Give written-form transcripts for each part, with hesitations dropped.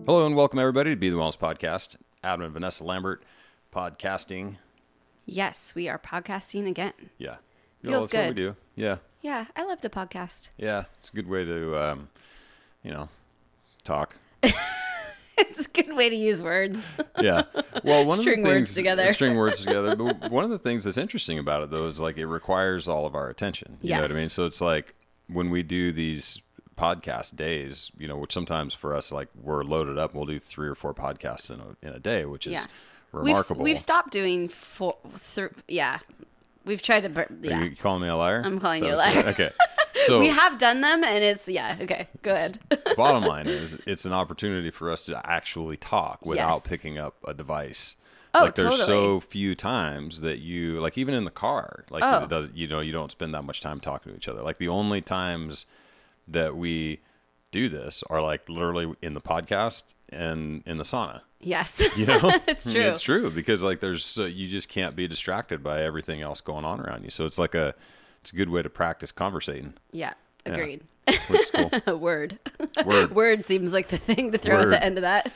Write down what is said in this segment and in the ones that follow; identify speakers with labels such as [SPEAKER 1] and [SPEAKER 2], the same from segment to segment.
[SPEAKER 1] Hello and welcome everybody to Be the Wellness Podcast. Adam and Vanessa Lambert podcasting.
[SPEAKER 2] Yes, we are podcasting again.
[SPEAKER 1] Yeah.
[SPEAKER 2] Feels
[SPEAKER 1] that's
[SPEAKER 2] good.
[SPEAKER 1] what we do. Yeah.
[SPEAKER 2] Yeah, I love to podcast.
[SPEAKER 1] Yeah. It's a good way to, talk.
[SPEAKER 2] It's a good way to use words.
[SPEAKER 1] Yeah. Well, one
[SPEAKER 2] String
[SPEAKER 1] of the things,
[SPEAKER 2] words together.
[SPEAKER 1] String words together. But one of the things that's interesting about it, though, is like it requires all of our attention. You know what I mean? So it's like when we do these podcast days, which sometimes for us, like we're loaded up and we'll do 3 or 4 podcasts in a day, which is remarkable.
[SPEAKER 2] We've stopped doing We've tried to.
[SPEAKER 1] Are you calling me a liar?
[SPEAKER 2] I'm calling you a liar.
[SPEAKER 1] Okay. So
[SPEAKER 2] we have done them, and it's okay. Go ahead.
[SPEAKER 1] Bottom line is, it's an opportunity for us to actually talk without
[SPEAKER 2] Yes.
[SPEAKER 1] picking up a device.
[SPEAKER 2] Oh,
[SPEAKER 1] like there's
[SPEAKER 2] totally.
[SPEAKER 1] so few times that you, like even in the car, like it does, you don't spend that much time talking to each other. Like the only times that we do this are like literally in the podcast and in the sauna.
[SPEAKER 2] Yes,
[SPEAKER 1] It's
[SPEAKER 2] true.
[SPEAKER 1] It's true because like there's you just can't be distracted by everything else going on around you. So it's like it's a good way to practice conversating.
[SPEAKER 2] Yeah, agreed.
[SPEAKER 1] Which is cool.
[SPEAKER 2] Word.
[SPEAKER 1] Word.
[SPEAKER 2] Word seems like the thing to throw at the end of that.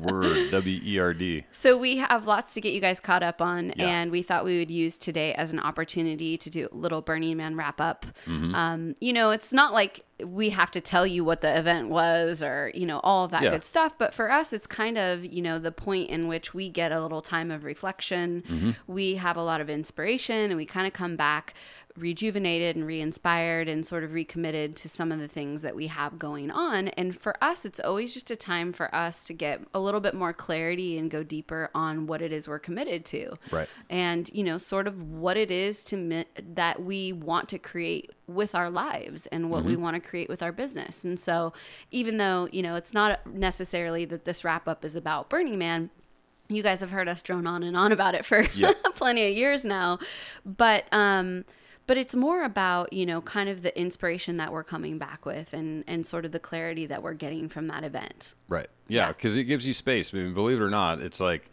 [SPEAKER 1] Word. W-E-R-D.
[SPEAKER 2] So we have lots to get you guys caught up on,
[SPEAKER 1] Yeah.
[SPEAKER 2] and we thought we would use today as an opportunity to do a little Burning Man wrap up.
[SPEAKER 1] Mm-hmm.
[SPEAKER 2] It's not like we have to tell you what the event was or, all of that good stuff. But for us, it's kind of, the point in which we get a little time of reflection.
[SPEAKER 1] Mm-hmm.
[SPEAKER 2] We have a lot of inspiration, and we kind of come back rejuvenated and re-inspired and sort of recommitted to some of the things that we have going on. And for us, it's always just a time for us to get a little bit more clarity and go deeper on what it is we're committed to.
[SPEAKER 1] Right.
[SPEAKER 2] And, sort of what it is that we want to create with our lives and what we want to create with our business. And so even though, it's not necessarily that this wrap up is about Burning Man, you guys have heard us drone on and on about it for plenty of years now. But it's more about, kind of the inspiration that we're coming back with and sort of the clarity that we're getting from that event.
[SPEAKER 1] Right. Yeah, because it gives you space. I mean, believe it or not, it's like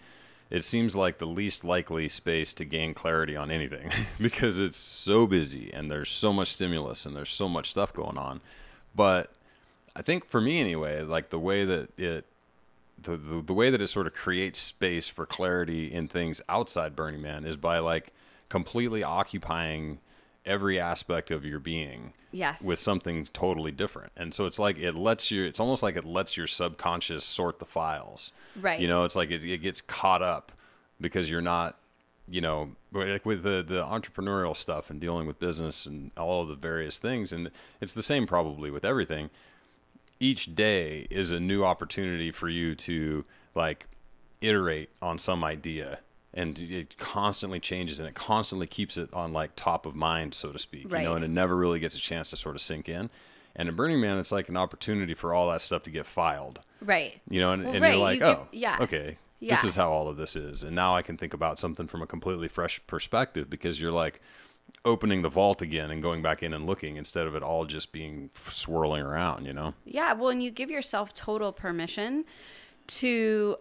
[SPEAKER 1] it seems like the least likely space to gain clarity on anything because it's so busy and there's so much stimulus and there's so much stuff going on. But I think for me anyway, like the way that the way that it sort of creates space for clarity in things outside Burning Man is by like completely occupying every aspect of your being with something totally different. And so it's like it's almost like it lets your subconscious sort the files.
[SPEAKER 2] Right.
[SPEAKER 1] It's like it gets caught up because you're not, like with the entrepreneurial stuff and dealing with business and all of the various things. And it's the same probably with everything. Each day is a new opportunity for you to like iterate on some idea. And it constantly changes and it constantly keeps it on like top of mind, so to speak,
[SPEAKER 2] right.
[SPEAKER 1] And it never really gets a chance to sort of sink in. And in Burning Man, it's like an opportunity for all that stuff to get filed.
[SPEAKER 2] Right.
[SPEAKER 1] And
[SPEAKER 2] right.
[SPEAKER 1] you're like,
[SPEAKER 2] okay,
[SPEAKER 1] this is how all of this is. And now I can think about something from a completely fresh perspective because you're like opening the vault again and going back in and looking instead of it all just being swirling around,
[SPEAKER 2] Yeah. Well, and you give yourself total permission to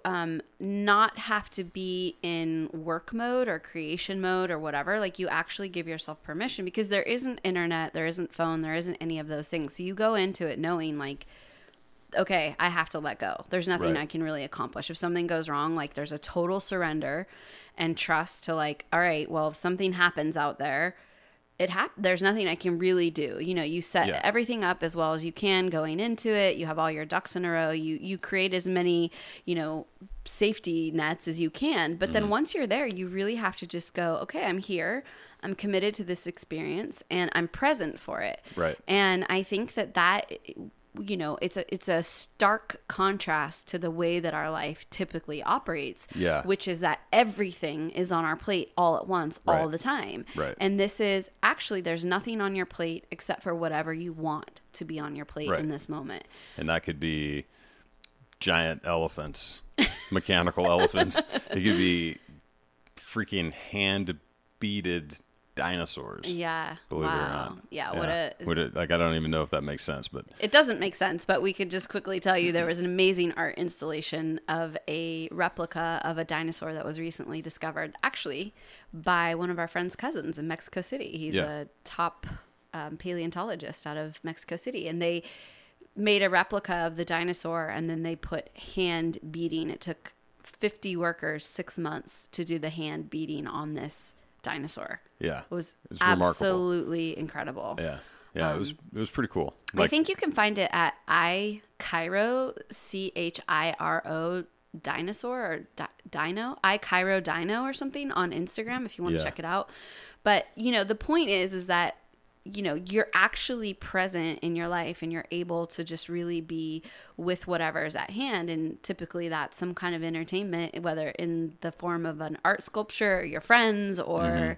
[SPEAKER 2] not have to be in work mode or creation mode or whatever. Like you actually give yourself permission because there isn't internet, there isn't phone, there isn't any of those things. So you go into it knowing like, okay, I have to let go. There's nothing I can really accomplish. If something goes wrong, like there's a total surrender and trust to like, all right, well, if something happens out there, there's nothing I can really do. You set everything up as well as you can going into it. You have all your ducks in a row. You create as many, safety nets as you can. But then once you're there, you really have to just go, okay, I'm here. I'm committed to this experience and I'm present for it.
[SPEAKER 1] Right.
[SPEAKER 2] And I think that it's a stark contrast to the way that our life typically operates, which is that everything is on our plate all at once, all the time.
[SPEAKER 1] Right.
[SPEAKER 2] And this is actually, there's nothing on your plate except for whatever you want to be on your plate in this moment.
[SPEAKER 1] And that could be giant elephants, mechanical elephants. It could be freaking hand-beaded dinosaurs.
[SPEAKER 2] Yeah.
[SPEAKER 1] Believe it or not.
[SPEAKER 2] Yeah.
[SPEAKER 1] I don't even know if that makes sense, but
[SPEAKER 2] it doesn't make sense. But we could just quickly tell you there was an amazing art installation of a replica of a dinosaur that was recently discovered, actually, by one of our friend's cousins in Mexico City. He's a top paleontologist out of Mexico City, and they made a replica of the dinosaur, and then they put hand beating. It took 50 workers 6 months to do the hand beating on this dinosaur.
[SPEAKER 1] Yeah.
[SPEAKER 2] It was
[SPEAKER 1] absolutely
[SPEAKER 2] incredible.
[SPEAKER 1] Yeah. Yeah, it was pretty cool.
[SPEAKER 2] I think you can find it at iChiro, Chiro dinosaur or dino, iChiro dino or something on Instagram if you want to check it out. But, the point is that, you're actually present in your life and you're able to just really be with whatever is at hand. And typically that's some kind of entertainment, whether in the form of an art sculpture, or your friends, or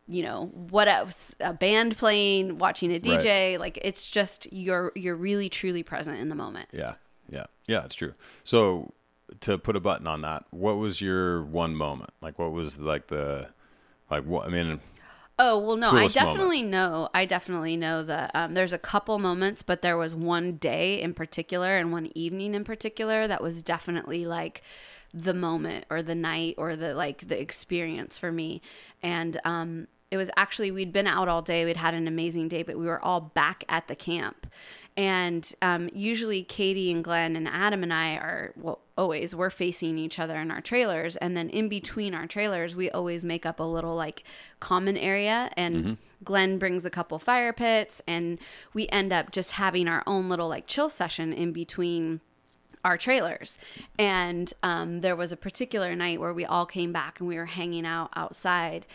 [SPEAKER 2] what else, a band playing, watching a DJ, like it's just, you're really truly present in the moment.
[SPEAKER 1] Yeah. It's true. So to put a button on that, what was your one moment? Like, what was
[SPEAKER 2] Oh, well, no, I definitely
[SPEAKER 1] moment.
[SPEAKER 2] know that there's a couple moments, but there was one day in particular and one evening in particular that was definitely like the moment or the night or the experience for me. And it was actually, we'd been out all day. We'd had an amazing day, but we were all back at the camp. And usually Katie and Glenn and Adam and I we're facing each other in our trailers. And then in between our trailers, we always make up a little like common area. And Glenn brings a couple fire pits, and we end up just having our own little like chill session in between our trailers. And there was a particular night where we all came back and we were hanging out outside.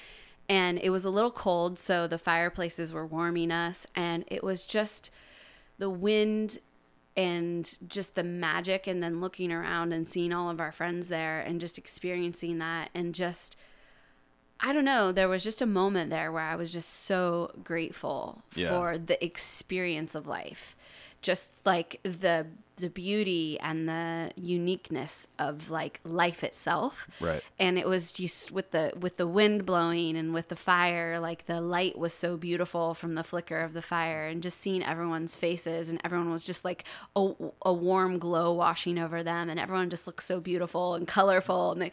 [SPEAKER 2] And it was a little cold, so the fireplaces were warming us. And it was just the wind and just the magic, and then looking around and seeing all of our friends there and just experiencing that. And just, I don't know, there was just a moment there where I was just so grateful for the experience of life. Just like the beauty and the uniqueness of like life itself.
[SPEAKER 1] Right.
[SPEAKER 2] And it was just with the wind blowing and with the fire, like the light was so beautiful from the flicker of the fire, and just seeing everyone's faces, and everyone was just like a warm glow washing over them, and everyone just looked so beautiful and colorful, and they,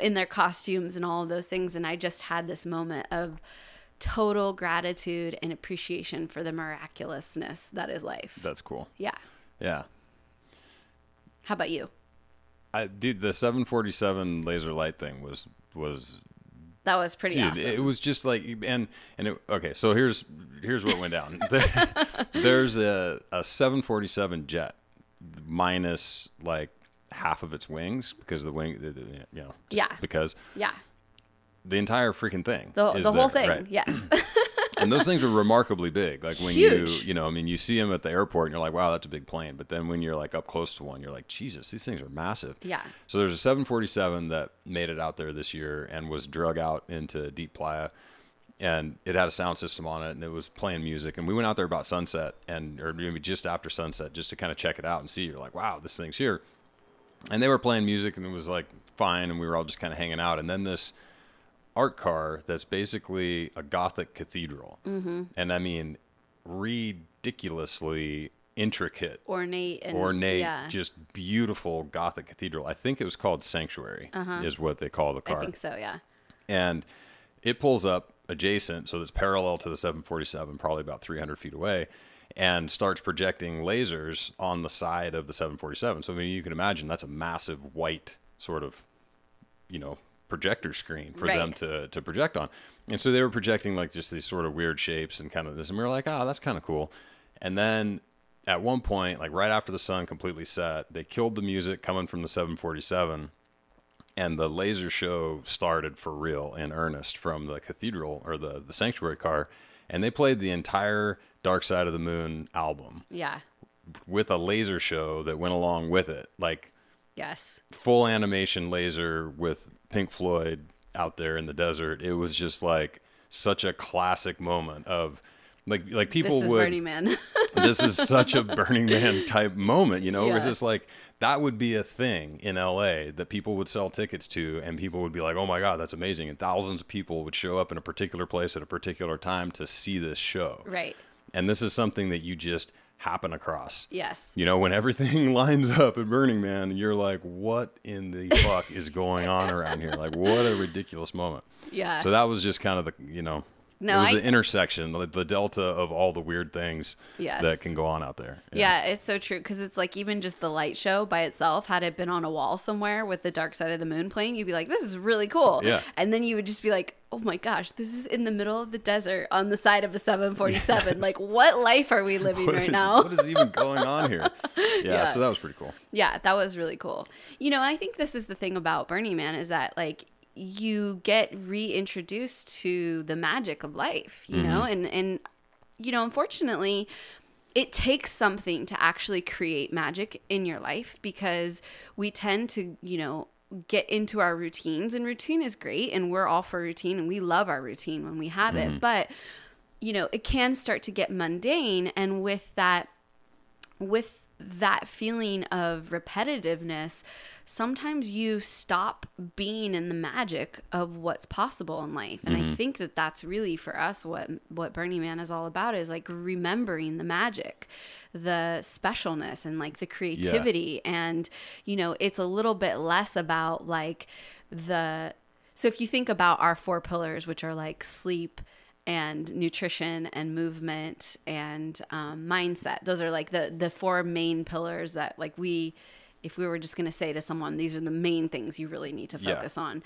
[SPEAKER 2] in their costumes and all of those things. And I just had this moment of total gratitude and appreciation for the miraculousness that is life.
[SPEAKER 1] That's cool.
[SPEAKER 2] Yeah.
[SPEAKER 1] Yeah.
[SPEAKER 2] How about you?
[SPEAKER 1] Dude, the 747 laser light thing was
[SPEAKER 2] that was pretty awesome.
[SPEAKER 1] It was just like, okay, so here's what went down. There's a 747 jet minus like half of its wings because the wing, because the entire freaking thing,
[SPEAKER 2] the whole thing,
[SPEAKER 1] right?
[SPEAKER 2] Yes.
[SPEAKER 1] And those things are remarkably big. Like when
[SPEAKER 2] huge.
[SPEAKER 1] you see them at the airport and you're like, wow, that's a big plane. But then when you're like up close to one, you're like, Jesus, these things are massive.
[SPEAKER 2] Yeah.
[SPEAKER 1] So there's a 747 that made it out there this year and was drug out into deep playa, and it had a sound system on it and it was playing music. And we went out there about sunset or maybe just after sunset just to kind of check it out and see. You're like, wow, this thing's here. And they were playing music and it was like fine. And we were all just kind of hanging out. And then this art car that's basically a Gothic cathedral. Mm-hmm. And I mean, ridiculously intricate, ornate, just beautiful Gothic cathedral. I think it was called Sanctuary is what they call the car.
[SPEAKER 2] I think so, yeah.
[SPEAKER 1] And it pulls up adjacent, so it's parallel to the 747, probably about 300 feet away, and starts projecting lasers on the side of the 747. So I mean, you can imagine that's a massive white sort of, projector screen for them to project on. And so they were projecting like just these sort of weird shapes and kind of this, and we were like, oh, that's kind of cool. And then at one point, like right after the sun completely set, they killed the music coming from the 747, and the laser show started for real in earnest from the cathedral or the Sanctuary car. And they played the entire Dark Side of the Moon album.
[SPEAKER 2] Yeah.
[SPEAKER 1] With a laser show that went along with it. Like,
[SPEAKER 2] yes,
[SPEAKER 1] full animation laser with Pink Floyd out there in the desert. It was just like such a classic moment of like people
[SPEAKER 2] this is
[SPEAKER 1] would
[SPEAKER 2] Burning Man.
[SPEAKER 1] This is such a Burning Man type moment, It was just like that would be a thing in LA that people would sell tickets to, and people would be like, oh my God, that's amazing. And thousands of people would show up in a particular place at a particular time to see this show.
[SPEAKER 2] Right.
[SPEAKER 1] And this is something that you just happen across.
[SPEAKER 2] Yes.
[SPEAKER 1] When everything lines up at Burning Man, you're like, what in the fuck is going on around here? Like, what a ridiculous moment.
[SPEAKER 2] Yeah.
[SPEAKER 1] So that was just kind of
[SPEAKER 2] No,
[SPEAKER 1] it was the intersection, the delta of all the weird things
[SPEAKER 2] Yes.
[SPEAKER 1] that can go on out there.
[SPEAKER 2] Yeah, it's so true. Because it's like even just the light show by itself, had it been on a wall somewhere with the dark side of the moon playing, you'd be like, this is really cool.
[SPEAKER 1] Yeah.
[SPEAKER 2] And then you would just be like, oh my gosh, this is in the middle of the desert on the side of a 747.
[SPEAKER 1] Yes.
[SPEAKER 2] Like, what life are we living right now?
[SPEAKER 1] What is even going on here? Yeah, so that was pretty cool.
[SPEAKER 2] Yeah, that was really cool. You know, I think this is the thing about Burning Man is that, like, you get reintroduced to the magic of life, you know, and, you know, unfortunately, it takes something to actually create magic in your life because we tend to, you know, get into our routines, and routine is great and we're all for routine and we love our routine when we have it. But, you know, it can start to get mundane. And with that feeling of repetitiveness, sometimes you stop being in the magic of what's possible in life. And I think that that's really for us what Burning Man is all about, is like remembering the magic, the specialness, and like the creativity. And, you know, it's a little bit less about like so if you think about our 4 pillars, which are like sleep and nutrition and movement and mindset. Those are like the 4 main pillars that, like, if we were just going to say to someone, these are the main things you really need to focus on.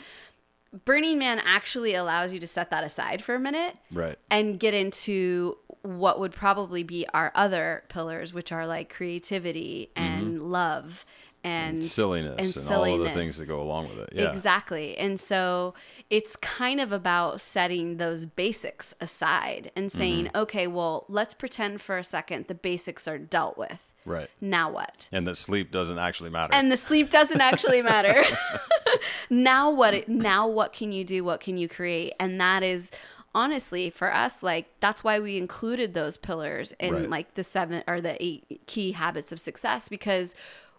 [SPEAKER 2] Burning Man actually allows you to set that aside for a minute,
[SPEAKER 1] Right.
[SPEAKER 2] and get into what would probably be our other pillars, which are like creativity and love and
[SPEAKER 1] silliness and all of the things that go along with it. Yeah.
[SPEAKER 2] Exactly. And so it's kind of about setting those basics aside and saying, okay, well, let's pretend for a second the basics are dealt with.
[SPEAKER 1] Right.
[SPEAKER 2] Now what?
[SPEAKER 1] And that sleep doesn't actually matter.
[SPEAKER 2] And the sleep doesn't actually matter. Now what can you do? What can you create? And that is honestly for us, like, that's why we included those pillars in like the 7 or the 8 key habits of success, because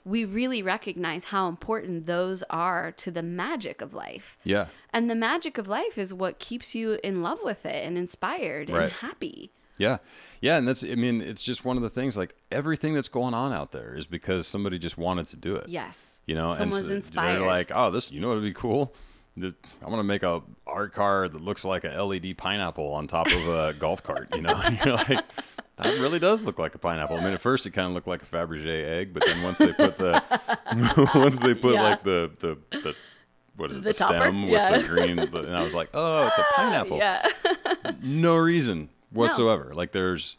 [SPEAKER 2] we really recognize how important those are to the magic of life.
[SPEAKER 1] Yeah.
[SPEAKER 2] And the magic of life is what keeps you in love with it and inspired and happy.
[SPEAKER 1] Yeah. Yeah. And that's, I mean, it's just one of the things, like, everything that's going on out there is because somebody just wanted to do it.
[SPEAKER 2] Yes.
[SPEAKER 1] You know,
[SPEAKER 2] someone was inspired.
[SPEAKER 1] They're like, oh, this, you know what would be cool? I want to make a art car that looks like a LED pineapple on top of a golf cart, you know? And you're like, that really does look like a pineapple. I mean, at first it kind of looked like a Fabergé egg, but then once they put like the what is it, the stem with the green, and I was like, oh, it's a pineapple.
[SPEAKER 2] Yeah.
[SPEAKER 1] No reason whatsoever. No. Like, there's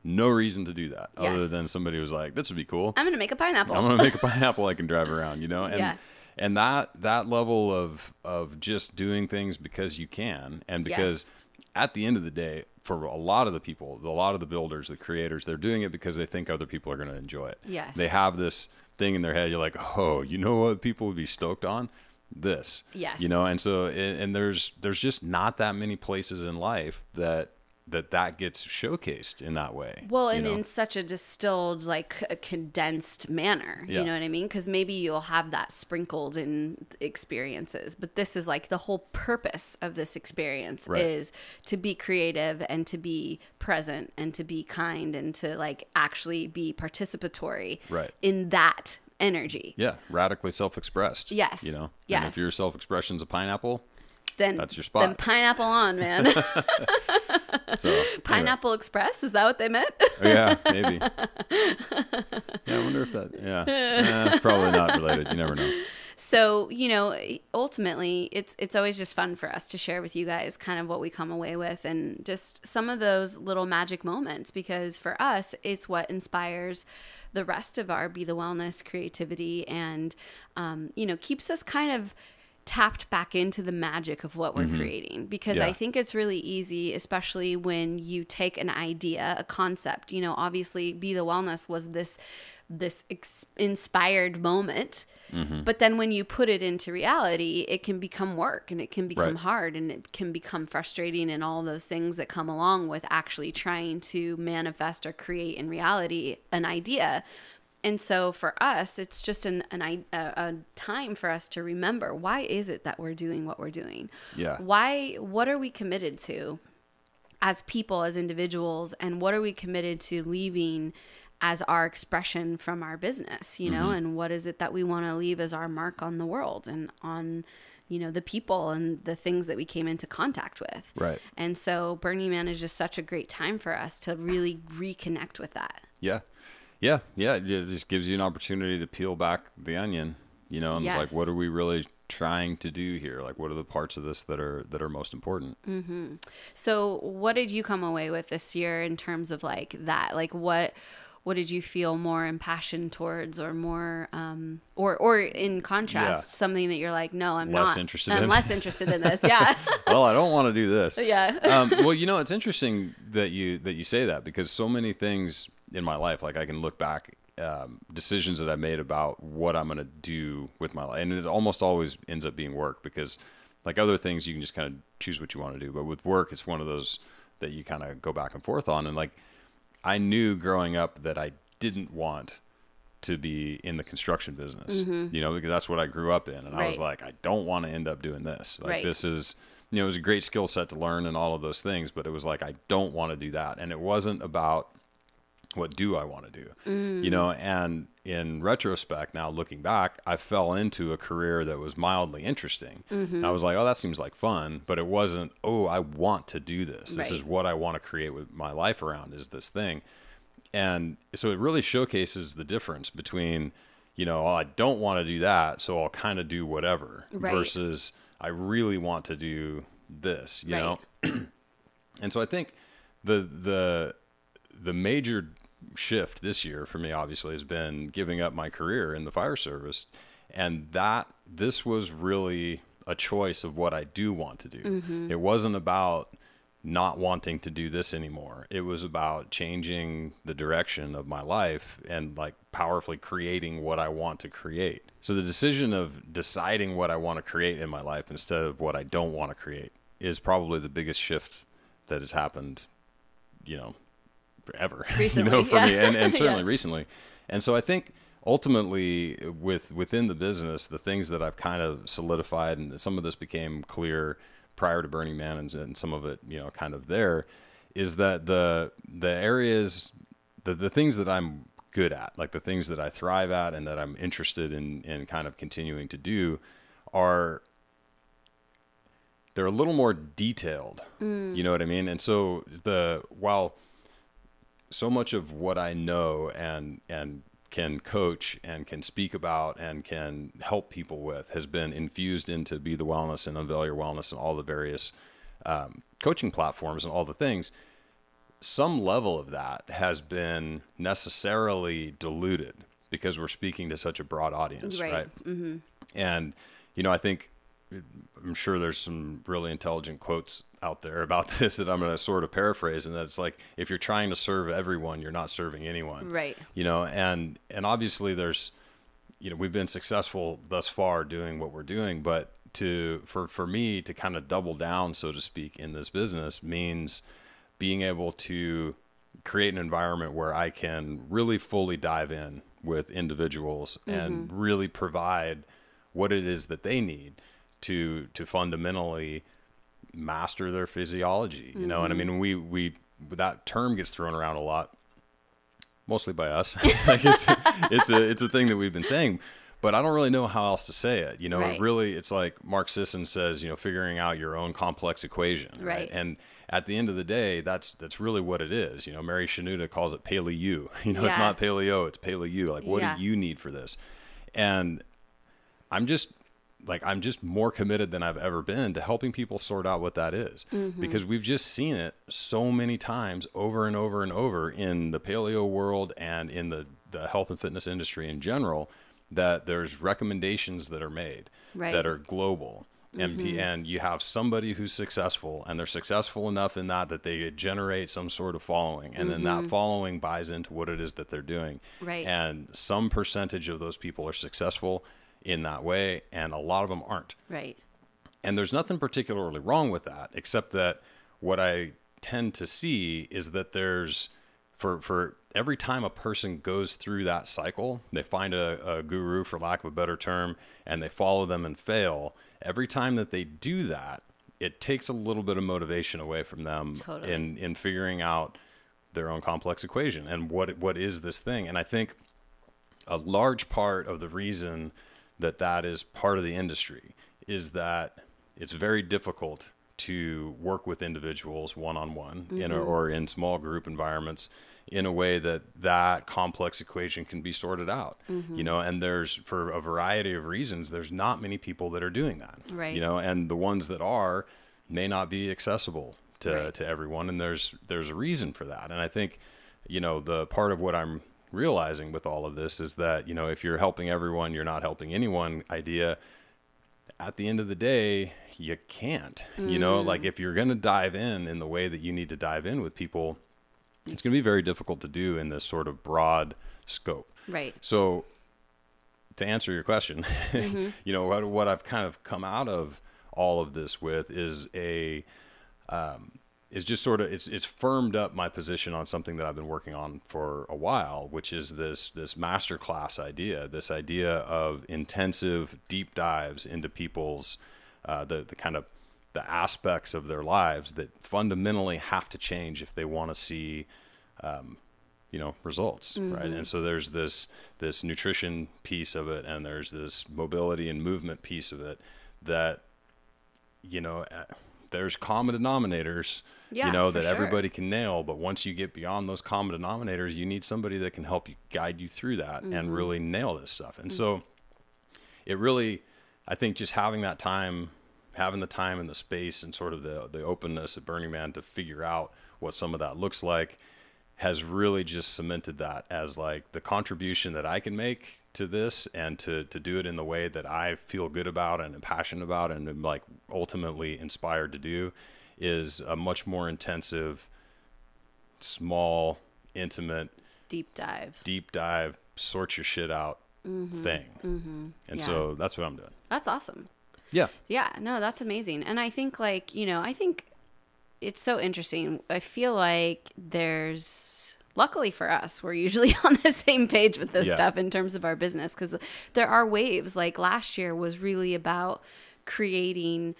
[SPEAKER 1] no reason to do that other than somebody was like, this would be cool.
[SPEAKER 2] I'm going to make a pineapple.
[SPEAKER 1] I'm going to make a pineapple I can drive around, you know? And and that level of just doing things because you can, and because at the end of the day, for a lot of the people, a lot of the builders, the creators, they're doing it because they think other people are going to enjoy it.
[SPEAKER 2] Yes.
[SPEAKER 1] They have this thing in their head. You're like, oh, you know what people would be stoked on? This.
[SPEAKER 2] Yes.
[SPEAKER 1] You know, and so, and there's just not that many places in life that gets showcased in that way.
[SPEAKER 2] Well, and in such a distilled, like a condensed manner, you know what I mean? Because maybe you'll have that sprinkled in experiences, but this is like the whole purpose of this experience is to be creative and to be present and to be kind and to like actually be participatory in that energy.
[SPEAKER 1] Yeah, radically self-expressed.
[SPEAKER 2] Yes.
[SPEAKER 1] You know?
[SPEAKER 2] Yes.
[SPEAKER 1] And if your self-expression's a pineapple,
[SPEAKER 2] then
[SPEAKER 1] that's your spot.
[SPEAKER 2] Then pineapple on, man.
[SPEAKER 1] So
[SPEAKER 2] Pineapple Express, is that what they meant?
[SPEAKER 1] Yeah, maybe. Yeah, I wonder if that. Probably not related. You never know.
[SPEAKER 2] So, you know, ultimately, it's always just fun for us to share with you guys kind of what we come away with and just some of those little magic moments, because for us, it's what inspires the rest of our Be the Wellness creativity and, you know, keeps us kind of tapped back into the magic of what we're creating, because I think it's really easy, especially when you take an idea, a concept, you know, obviously Be the Wellness was this inspired moment, but then when you put it into reality, it can become work and it can become hard and it can become frustrating and all those things that come along with actually trying to manifest or create in reality an idea. And so for us, it's just a time for us to remember, why is it that we're doing what we're doing?
[SPEAKER 1] Yeah.
[SPEAKER 2] What are we committed to as people, as individuals, and what are we committed to leaving as our expression from our business, you know, and what is it that we want to leave as our mark on the world and on, you know, the people and the things that we came into contact with.
[SPEAKER 1] Right.
[SPEAKER 2] And so Burning Man is just such a great time for us to really reconnect with that.
[SPEAKER 1] Yeah. Yeah. Yeah. It just gives you an opportunity to peel back the onion, you know, and it's like, what are we really trying to do here? Like, what are the parts of this that are most important?
[SPEAKER 2] Mm-hmm. So what did you come away with this year in terms of like that? Like what did you feel more impassioned towards, or more, or in contrast, something that you're like, no, I'm
[SPEAKER 1] less
[SPEAKER 2] not
[SPEAKER 1] interested
[SPEAKER 2] I'm
[SPEAKER 1] in.
[SPEAKER 2] less interested in this. Yeah.
[SPEAKER 1] Well, I don't want to do this.
[SPEAKER 2] Yeah.
[SPEAKER 1] Well, you know, it's interesting that you say that, because so many things in my life, like I can look back, decisions that I made about what I'm going to do with my life. And it almost always ends up being work, because like other things, you can just kind of choose what you want to do. But with work, it's one of those that you kind of go back and forth on. And like, I knew growing up that I didn't want to be in the construction business, you know, because that's what I grew up in. And I was like, I don't want to end up doing this. Like this is, you know, it was a great skill set to learn and all of those things, but it was like, I don't want to do that. And it wasn't about what do I want to do, you know, and in retrospect, now looking back, I fell into a career that was mildly interesting. And I was like, oh, that seems like fun, but it wasn't, oh, I want to do this. This is what I want to create with my life around, is this thing. And so it really showcases the difference between, you know, oh, I don't want to do that, so I'll kind of do whatever, versus I really want to do this, you know? And so I think the major shift this year for me, obviously, has been giving up my career in the fire service. And this was really a choice of what I do want to do. It wasn't about not wanting to do this anymore. It was about changing the direction of my life and like powerfully creating what I want to create. So the decision of deciding what I want to create in my life instead of what I don't want to create is probably the biggest shift that has happened, you know, forever,
[SPEAKER 2] recently,
[SPEAKER 1] you know, for me, and certainly recently. And so I think ultimately within the business, the things that I've kind of solidified, and some of this became clear prior to Burning Man, and some of it, you know, kind of there, is that the areas, the things that I'm good at, like the things that I thrive at and that I'm interested in kind of continuing to do, they're a little more detailed. You know what I mean? And so while so much of what I know and can coach and can speak about and can help people with has been infused into Be the Wellness and Unveil Your Wellness and all the various coaching platforms and all the things, some level of that has been necessarily diluted because we're speaking to such a broad audience, right? And, you know, I'm sure there's some really intelligent quotes out there about this that I'm going to sort of paraphrase, and that's like, if you're trying to serve everyone, you're not serving anyone,
[SPEAKER 2] right?
[SPEAKER 1] You know, and obviously there's, you know, we've been successful thus far doing what we're doing, but for me to kind of double down, so to speak, in this business means being able to create an environment where I can really fully dive in with individuals and really provide what it is that they need to fundamentally master their physiology, you know. And I mean, we that term gets thrown around a lot, mostly by us. Like it's a thing that we've been saying, but I don't really know how else to say it. You know, it's like Mark Sisson says, you know, figuring out your own complex equation, right? And at the end of the day, that's really what it is. You know, Mary Shanuda calls it Paleo. You know, it's not paleo, it's Paleo. Like, what do you need for this? And I'm just more committed than I've ever been to helping people sort out what that is, because we've just seen it so many times over and over and over in the paleo world and in the health and fitness industry in general, that there's recommendations that are made that are global. And you have somebody who's successful, and they're successful enough in that they generate some sort of following, and then that following buys into what it is that they're doing.
[SPEAKER 2] Right.
[SPEAKER 1] And some percentage of those people are successful in that way, and a lot of them aren't.
[SPEAKER 2] Right.
[SPEAKER 1] And there's nothing particularly wrong with that, except that what I tend to see is that there's, for every time a person goes through that cycle, they find a guru, for lack of a better term, and they follow them and fail. Every time that they do that, it takes a little bit of motivation away from them in figuring out their own complex equation. And what is this thing? And I think a large part of the reason that is part of the industry is that it's very difficult to work with individuals one-on-one or in small group environments in a way that complex equation can be sorted out, and there's, for a variety of reasons, there's not many people that are doing that,
[SPEAKER 2] right.
[SPEAKER 1] And the ones that are may not be accessible to everyone. And there's a reason for that. And I think, the part of what I'm realizing with all of this is that, if you're helping everyone, you're not helping anyone idea, at the end of the day, you can't, like if you're going to dive in the way that you need to dive in with people, it's going to be very difficult to do in this sort of broad scope.
[SPEAKER 2] Right.
[SPEAKER 1] So to answer your question, what I've kind of come out of all of this with is just sort of, it's firmed up my position on something that I've been working on for a while, which is this masterclass idea, this idea of intensive deep dives into people's, the kind of the aspects of their lives that fundamentally have to change if they want to see, results. Right. And so there's this nutrition piece of it, and there's this mobility and movement piece of it that, there's common denominators, that everybody can nail. But once you get beyond those common denominators, you need somebody that can help you guide you through that and really nail this stuff. And so it really, I think just having the time and the space and sort of the openness at Burning Man to figure out what some of that looks like has really just cemented that as like the contribution that I can make to this, and to do it in the way that I feel good about and am passionate about and am like ultimately inspired to do, is a much more intensive, small, intimate, deep dive, sort your shit out thing. And so that's what I'm doing.
[SPEAKER 2] That's awesome.
[SPEAKER 1] Yeah.
[SPEAKER 2] Yeah. No, that's amazing. And I think I think it's so interesting. I feel like luckily for us, we're usually on the same page with this stuff in terms of our business, because there are waves. Like last year was really about creating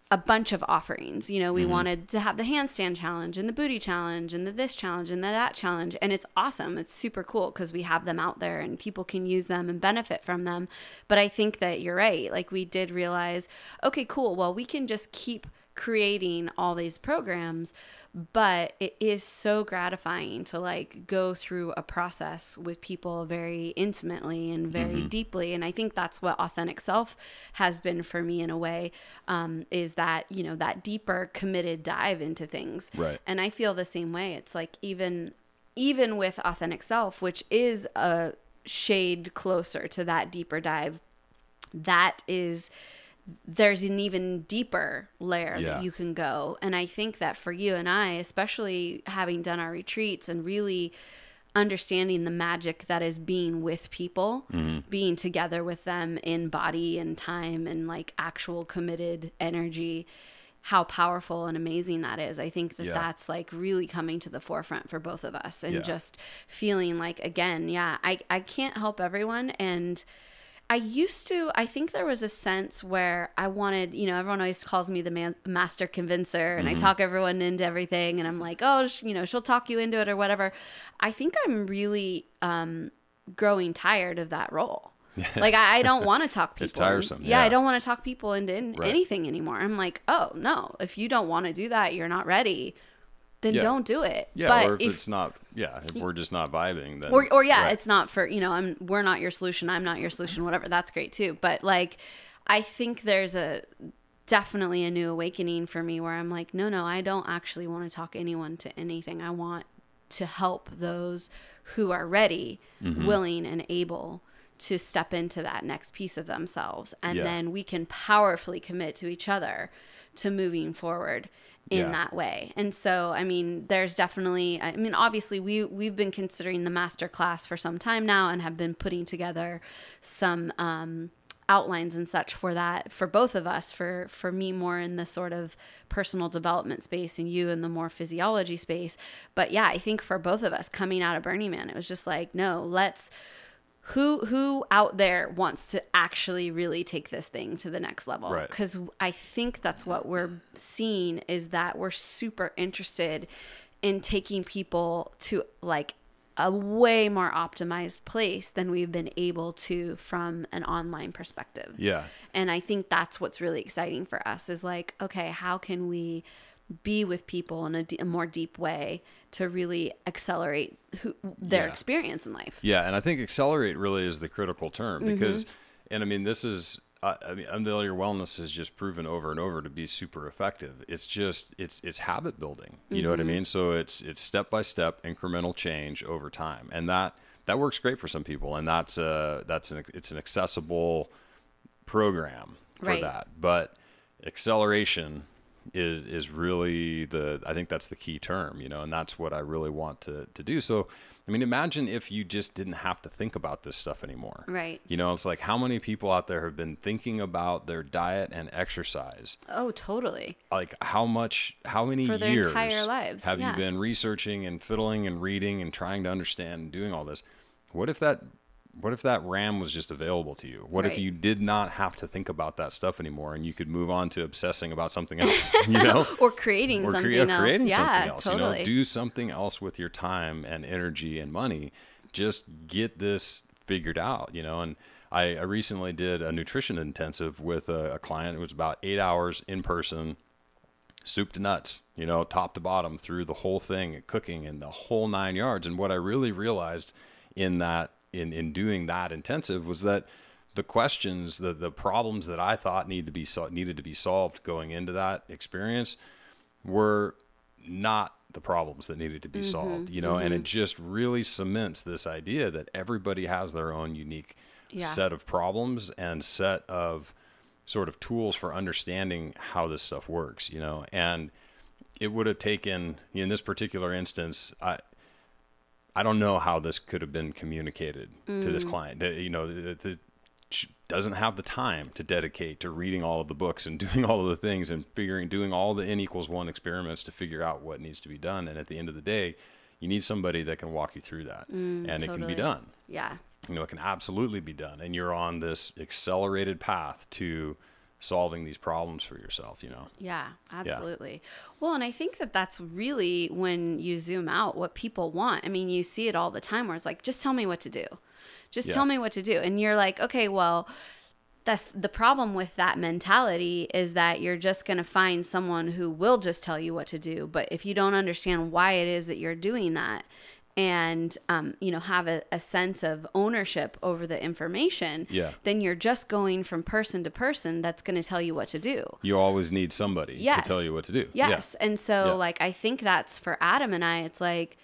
[SPEAKER 2] a bunch of offerings. We wanted to have the handstand challenge and the booty challenge and the this challenge and the that challenge. And it's awesome. It's super cool because we have them out there and people can use them and benefit from them. But I think that you're right. Like we did realize, okay, cool. Well, we can just keep creating all these programs, but it is so gratifying to like go through a process with people very intimately and very deeply. And I think that's what Authentic Self has been for me in a way, is that, that deeper committed dive into things.
[SPEAKER 1] Right.
[SPEAKER 2] And I feel the same way. It's like even with Authentic Self, which is a shade closer to that deeper dive, there's an even deeper layer that you can go. And I think that for you and I, especially having done our retreats and really understanding the magic that is being with people, being together with them in body and time and like actual committed energy, how powerful and amazing that is. I think that that's like really coming to the forefront for both of us, and just feeling like, again, I can't help everyone. And I think there was a sense where I wanted, everyone always calls me the master convincer, and I talk everyone into everything, and I'm like, oh, she'll talk you into it or whatever. I think I'm really growing tired of that role. Like, I don't want to talk people.
[SPEAKER 1] It's tiresome.
[SPEAKER 2] I don't want to talk people into anything anymore. I'm like, oh, no, if you don't want to do that, you're not ready. Then don't do it.
[SPEAKER 1] Yeah, but or if it's not, if we're just not vibing, then
[SPEAKER 2] it's not for, we're not your solution, I'm not your solution, whatever. That's great too. But like, I think there's definitely a new awakening for me where I'm like, no, I don't actually want to talk anyone to anything. I want to help those who are ready, willing, and able to step into that next piece of themselves. And then we can powerfully commit to each other to moving forward in that way. And so, there's definitely, obviously we've been considering the master class for some time now and have been putting together some outlines and such for that, for both of us, for me more in the sort of personal development space and you in the more physiology space. But I think for both of us coming out of Burning Man, it was just like, no, who out there wants to actually really take this thing to the next level?
[SPEAKER 1] Right.
[SPEAKER 2] Because I think that's what we're seeing, is that we're super interested in taking people to like a way more optimized place than we've been able to from an online perspective.
[SPEAKER 1] Yeah.
[SPEAKER 2] And I think that's what's really exciting for us is like, okay, how can we be with people in a more deep way to really accelerate their experience in life?
[SPEAKER 1] Yeah. And I think accelerate really is the critical term because, and I mean, this is, I mean, Unveil Your Wellness has just proven over and over to be super effective. It's just, it's habit building. You know what I mean? So it's step-by-step incremental change over time. And that works great for some people. And it's an accessible program for that. But acceleration is really I think that's the key term, you know, and that's what I really want to do. So, I mean, imagine if you just didn't have to think about this stuff anymore.
[SPEAKER 2] Right.
[SPEAKER 1] You know, it's like how many people out there have been thinking about their diet and exercise?
[SPEAKER 2] Oh, totally.
[SPEAKER 1] Like how many
[SPEAKER 2] for their
[SPEAKER 1] years
[SPEAKER 2] entire lives
[SPEAKER 1] have you been researching and fiddling and reading and trying to understand and doing all this? What if that RAM was just available to you? What if you did not have to think about that stuff anymore and you could move on to obsessing about something else, you know?
[SPEAKER 2] or creating something else. Yeah, totally.
[SPEAKER 1] You know, do something else with your time and energy and money. Just get this figured out, you know? And I recently did a nutrition intensive with a client. It was about 8 hours in person, soup to nuts, you know, top to bottom through the whole thing, cooking and the whole 9 yards. And what I really realized in that, in doing that intensive was that the questions, the problems that I thought needed to be solved going into that experience were not the problems that needed to be solved, you know, and it just really cements this idea that everybody has their own unique set of problems and set of sort of tools for understanding how this stuff works, you know, and it would have taken, in this particular instance, I don't know how this could have been communicated to this client. That, you know, that she doesn't have the time to dedicate to reading all of the books and doing all of the things and doing all the N=1 experiments to figure out what needs to be done. And at the end of the day, you need somebody that can walk you through that, and totally. It can be done.
[SPEAKER 2] Yeah,
[SPEAKER 1] you know, it can absolutely be done, and you're on this accelerated path to solving these problems for yourself, you know?
[SPEAKER 2] Yeah, absolutely. Yeah. Well, and I think that that's really when you zoom out what people want. I mean, you see it all the time where it's like, just tell me what to do. Just tell me what to do. And you're like, okay, well, the problem with that mentality is that you're just going to find someone who will just tell you what to do. But if you don't understand why it is that you're doing that, and, you know, have a sense of ownership over the information, then you're just going from person to person that's going to tell you what to do.
[SPEAKER 1] You always need somebody to tell you what to do.
[SPEAKER 2] Yes. Yeah. And so, like, I think that's for Adam and I, it's like,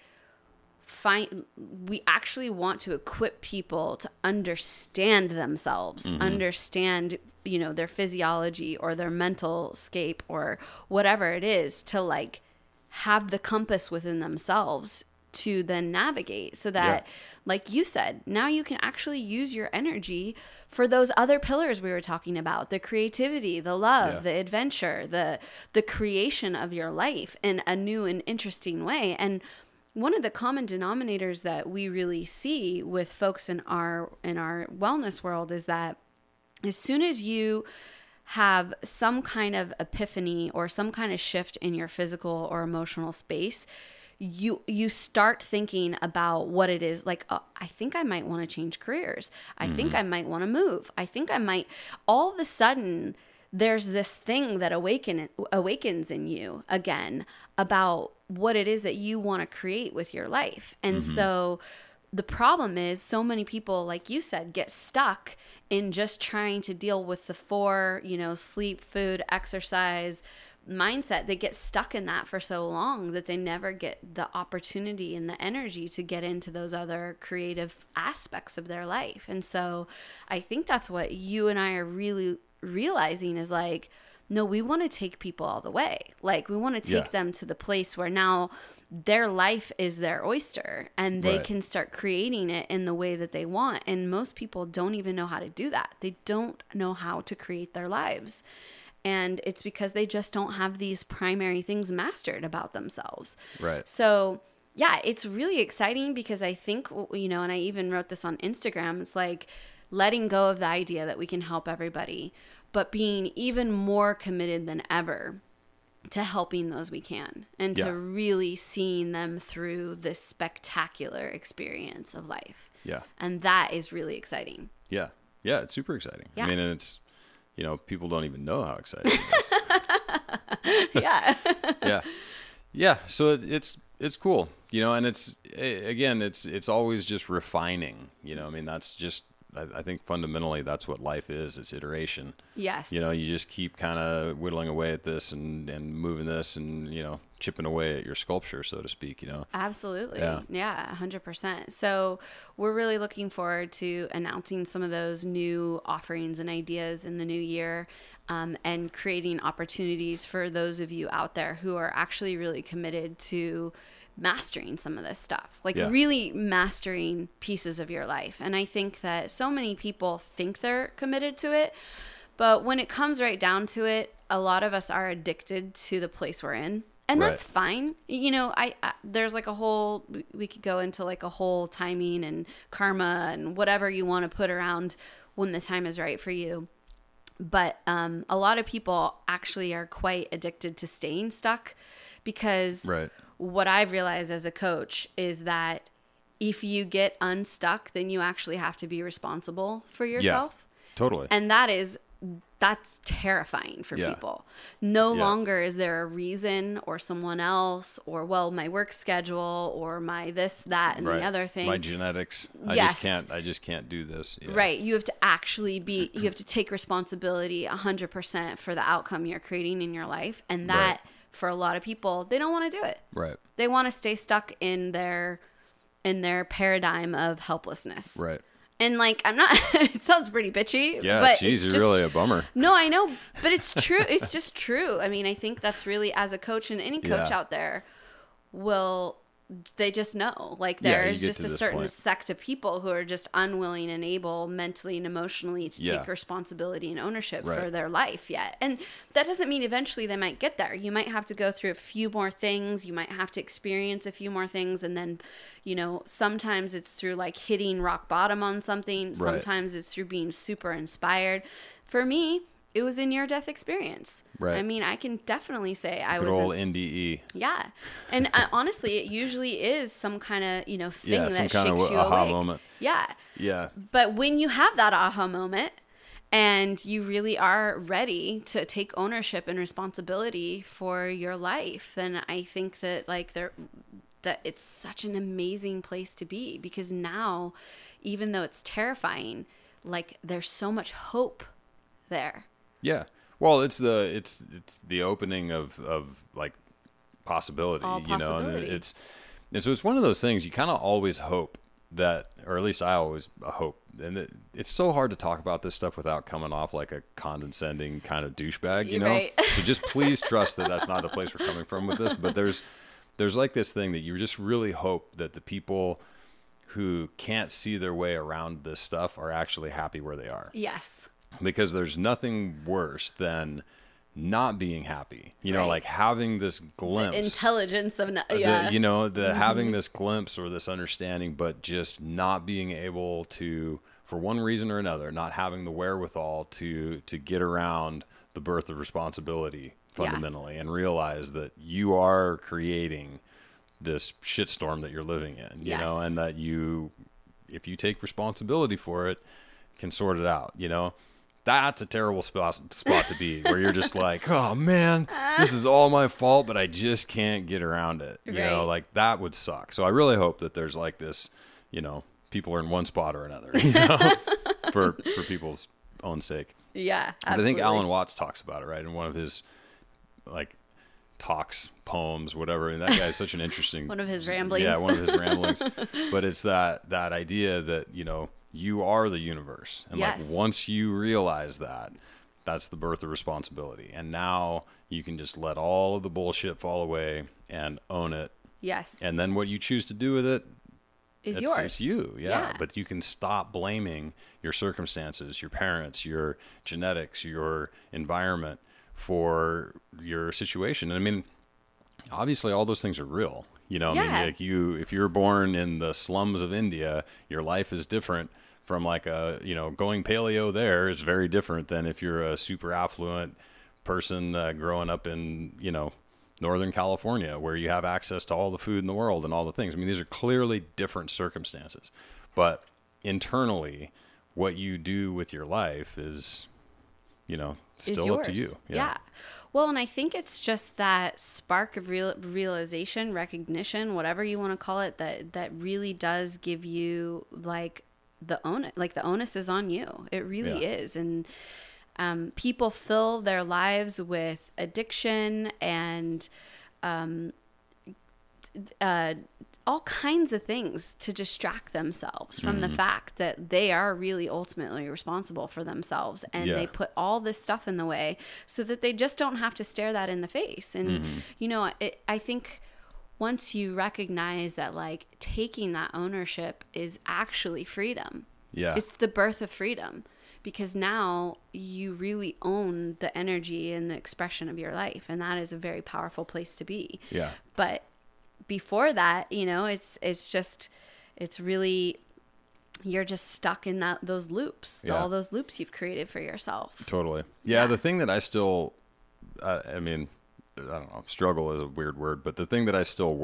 [SPEAKER 2] we actually want to equip people to understand themselves, understand, you know, their physiology or their mental scape or whatever it is, to, like, have the compass within themselves to then navigate so that, like you said, now you can actually use your energy for those other pillars we were talking about, the creativity, the love, the adventure, the creation of your life in a new and interesting way. And one of the common denominators that we really see with folks in our wellness world is that as soon as you have some kind of epiphany or some kind of shift in your physical or emotional space, you start thinking about what it is like. Oh, I think I might want to change careers. I think I might want to move. I think I might. All of a sudden, there's this thing that awakens in you again about what it is that you want to create with your life. And so the problem is so many people, like you said, get stuck in just trying to deal with the 4, you know, sleep, food, exercise, mindset. They get stuck in that for so long that they never get the opportunity and the energy to get into those other creative aspects of their life. And so I think that's what you and I are really realizing is like, no, we want to take people all the way. Like, we want to take them to the place where now their life is their oyster and they can start creating it in the way that they want. And most people don't even know how to do that. They don't know how to create their lives. And it's because they just don't have these primary things mastered about themselves.
[SPEAKER 1] Right.
[SPEAKER 2] So, yeah, it's really exciting because I think, you know, and I even wrote this on Instagram, it's like letting go of the idea that we can help everybody, but being even more committed than ever to helping those we can, and to really seeing them through this spectacular experience of life.
[SPEAKER 1] Yeah.
[SPEAKER 2] And that is really exciting.
[SPEAKER 1] Yeah. Yeah. It's super exciting.
[SPEAKER 2] Yeah.
[SPEAKER 1] I mean, and it's, people don't even know how exciting it is.
[SPEAKER 2] Yeah.
[SPEAKER 1] Yeah. Yeah. So it's cool, and it's always just refining, I mean, that's just, I think fundamentally that's what life is. It's iteration.
[SPEAKER 2] Yes.
[SPEAKER 1] You just keep kind of whittling away at this and moving this and, chipping away at your sculpture, so to speak,
[SPEAKER 2] Absolutely.
[SPEAKER 1] Yeah.
[SPEAKER 2] 100%. So we're really looking forward to announcing some of those new offerings and ideas in the new year, and creating opportunities for those of you out there who are actually really committed to mastering some of this stuff, really mastering pieces of your life. And I think that so many people think they're committed to it, but when it comes right down to it, a lot of us are addicted to the place we're in. And that's fine. I there's like a whole, we could go into like a whole timing and karma and whatever you want to put around when the time is right for you. But a lot of people actually are quite addicted to staying stuck, because what I've realized as a coach is that if you get unstuck, then you actually have to be responsible for yourself.
[SPEAKER 1] Yeah, totally.
[SPEAKER 2] And that's terrifying for people. No longer is there a reason or someone else or, my work schedule or my this, that, and the other thing.
[SPEAKER 1] My genetics. I just can't do this. Yeah.
[SPEAKER 2] Right. You have to actually you have to take responsibility 100% for the outcome you're creating in your life. And that, for a lot of people, they don't want to do it.
[SPEAKER 1] Right.
[SPEAKER 2] They want to stay stuck in their paradigm of helplessness.
[SPEAKER 1] Right.
[SPEAKER 2] And I'm not, it sounds pretty bitchy.
[SPEAKER 1] Yeah,
[SPEAKER 2] but
[SPEAKER 1] geez, you're really a bummer.
[SPEAKER 2] No, I know, but it's true. It's just true. I mean, I think that's really, as a coach, and any coach out there they just know. There's just a certain sect of people who are just unwilling and able mentally and emotionally to take responsibility and ownership for their life yet. And that doesn't mean eventually they might get there. You might have to go through a few more things. You might have to experience a few more things. And then, sometimes it's through hitting rock bottom on something. Sometimes it's through being super inspired. For me, it was a near-death experience. Right. I mean, I can definitely say I was...
[SPEAKER 1] Good old NDE.
[SPEAKER 2] Yeah. And honestly, it usually is some kind of, thing that shakes
[SPEAKER 1] kind of
[SPEAKER 2] you
[SPEAKER 1] aha
[SPEAKER 2] awake.
[SPEAKER 1] Moment.
[SPEAKER 2] Yeah.
[SPEAKER 1] Yeah.
[SPEAKER 2] But when you have that aha moment and you really are ready to take ownership and responsibility for your life, then I think that that it's such an amazing place to be, because now, even though it's terrifying, there's so much hope there.
[SPEAKER 1] Yeah. Well, it's the opening of possibility,
[SPEAKER 2] All possibility.
[SPEAKER 1] And so it's one of those things you kind of always hope that, or at least I always hope, and it's so hard to talk about this stuff without coming off like a condescending kind of douchebag,
[SPEAKER 2] Right.
[SPEAKER 1] So just please trust that that's not the place we're coming from with this, but there's this thing that you just really hope that the people who can't see their way around this stuff are actually happy where they are.
[SPEAKER 2] Yes.
[SPEAKER 1] Because there's nothing worse than not being happy, having this glimpse.
[SPEAKER 2] The intelligence of,
[SPEAKER 1] having this glimpse or this understanding, but just not being able to, for one reason or another, not having the wherewithal to get around the birth of responsibility fundamentally and realize that you are creating this shitstorm that you're living in, and that if you take responsibility for it, can sort it out, That's a terrible spot to be, where you're just like, oh man, this is all my fault, but I just can't get around it. That would suck. So I really hope that there's this, people are in one spot or another, for people's own sake.
[SPEAKER 2] Yeah, absolutely.
[SPEAKER 1] But I think Alan Watts talks about it, right? In one of his talks, poems, whatever. And that guy's such an interesting
[SPEAKER 2] one of his ramblings.
[SPEAKER 1] Yeah, one of his ramblings. But it's that idea that, you are the universe. And once you realize that, that's the birth of responsibility. And now you can just let all of the bullshit fall away and own it.
[SPEAKER 2] Yes.
[SPEAKER 1] And then what you choose to do with it
[SPEAKER 2] is yours.
[SPEAKER 1] It's you. Yeah. But you can stop blaming your circumstances, your parents, your genetics, your environment for your situation. And I mean, obviously all those things are real. I mean, if you're born in the slums of India, your life is different from going paleo there is very different than if you're a super affluent person growing up in, Northern California, where you have access to all the food in the world and all the things. I mean, these are clearly different circumstances, but internally, what you do with your life is, still up to you.
[SPEAKER 2] Yeah. Well, and I think it's just that spark of realization, recognition, whatever you want to call it, that really does give you like the onus is on you. It really is. And people fill their lives with addiction and all kinds of things to distract themselves from the fact that they are really ultimately responsible for themselves. And they put all this stuff in the way so that they just don't have to stare that in the face. And, I think once you recognize that, like, taking that ownership is actually freedom.
[SPEAKER 1] Yeah.
[SPEAKER 2] It's the birth of freedom. Because now you really own the energy and the expression of your life. And that is a very powerful place to be.
[SPEAKER 1] Yeah.
[SPEAKER 2] But before that, it's really, you're just stuck in those loops, all those loops you've created for yourself.
[SPEAKER 1] Totally. Yeah. The thing that I still, I mean, I don't know, struggle is a weird word, but the thing that I still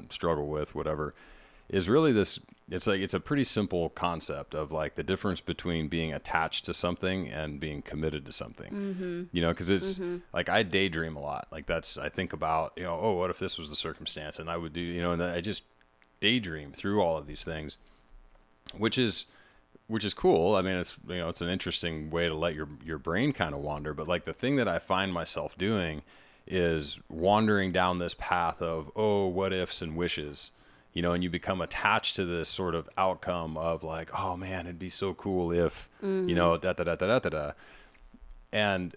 [SPEAKER 1] struggle with, whatever, is really this. It's a pretty simple concept of like the difference between being attached to something and being committed to something, because it's like I daydream a lot. Like I think about, oh, what if this was the circumstance, and I would do, and then I just daydream through all of these things, which is cool. I mean, it's, it's an interesting way to let your brain kind of wander. But like the thing that I find myself doing is wandering down this path of, oh, what ifs and wishes. And you become attached to this sort of outcome of like, oh man, it'd be so cool if, da da da da da da da. And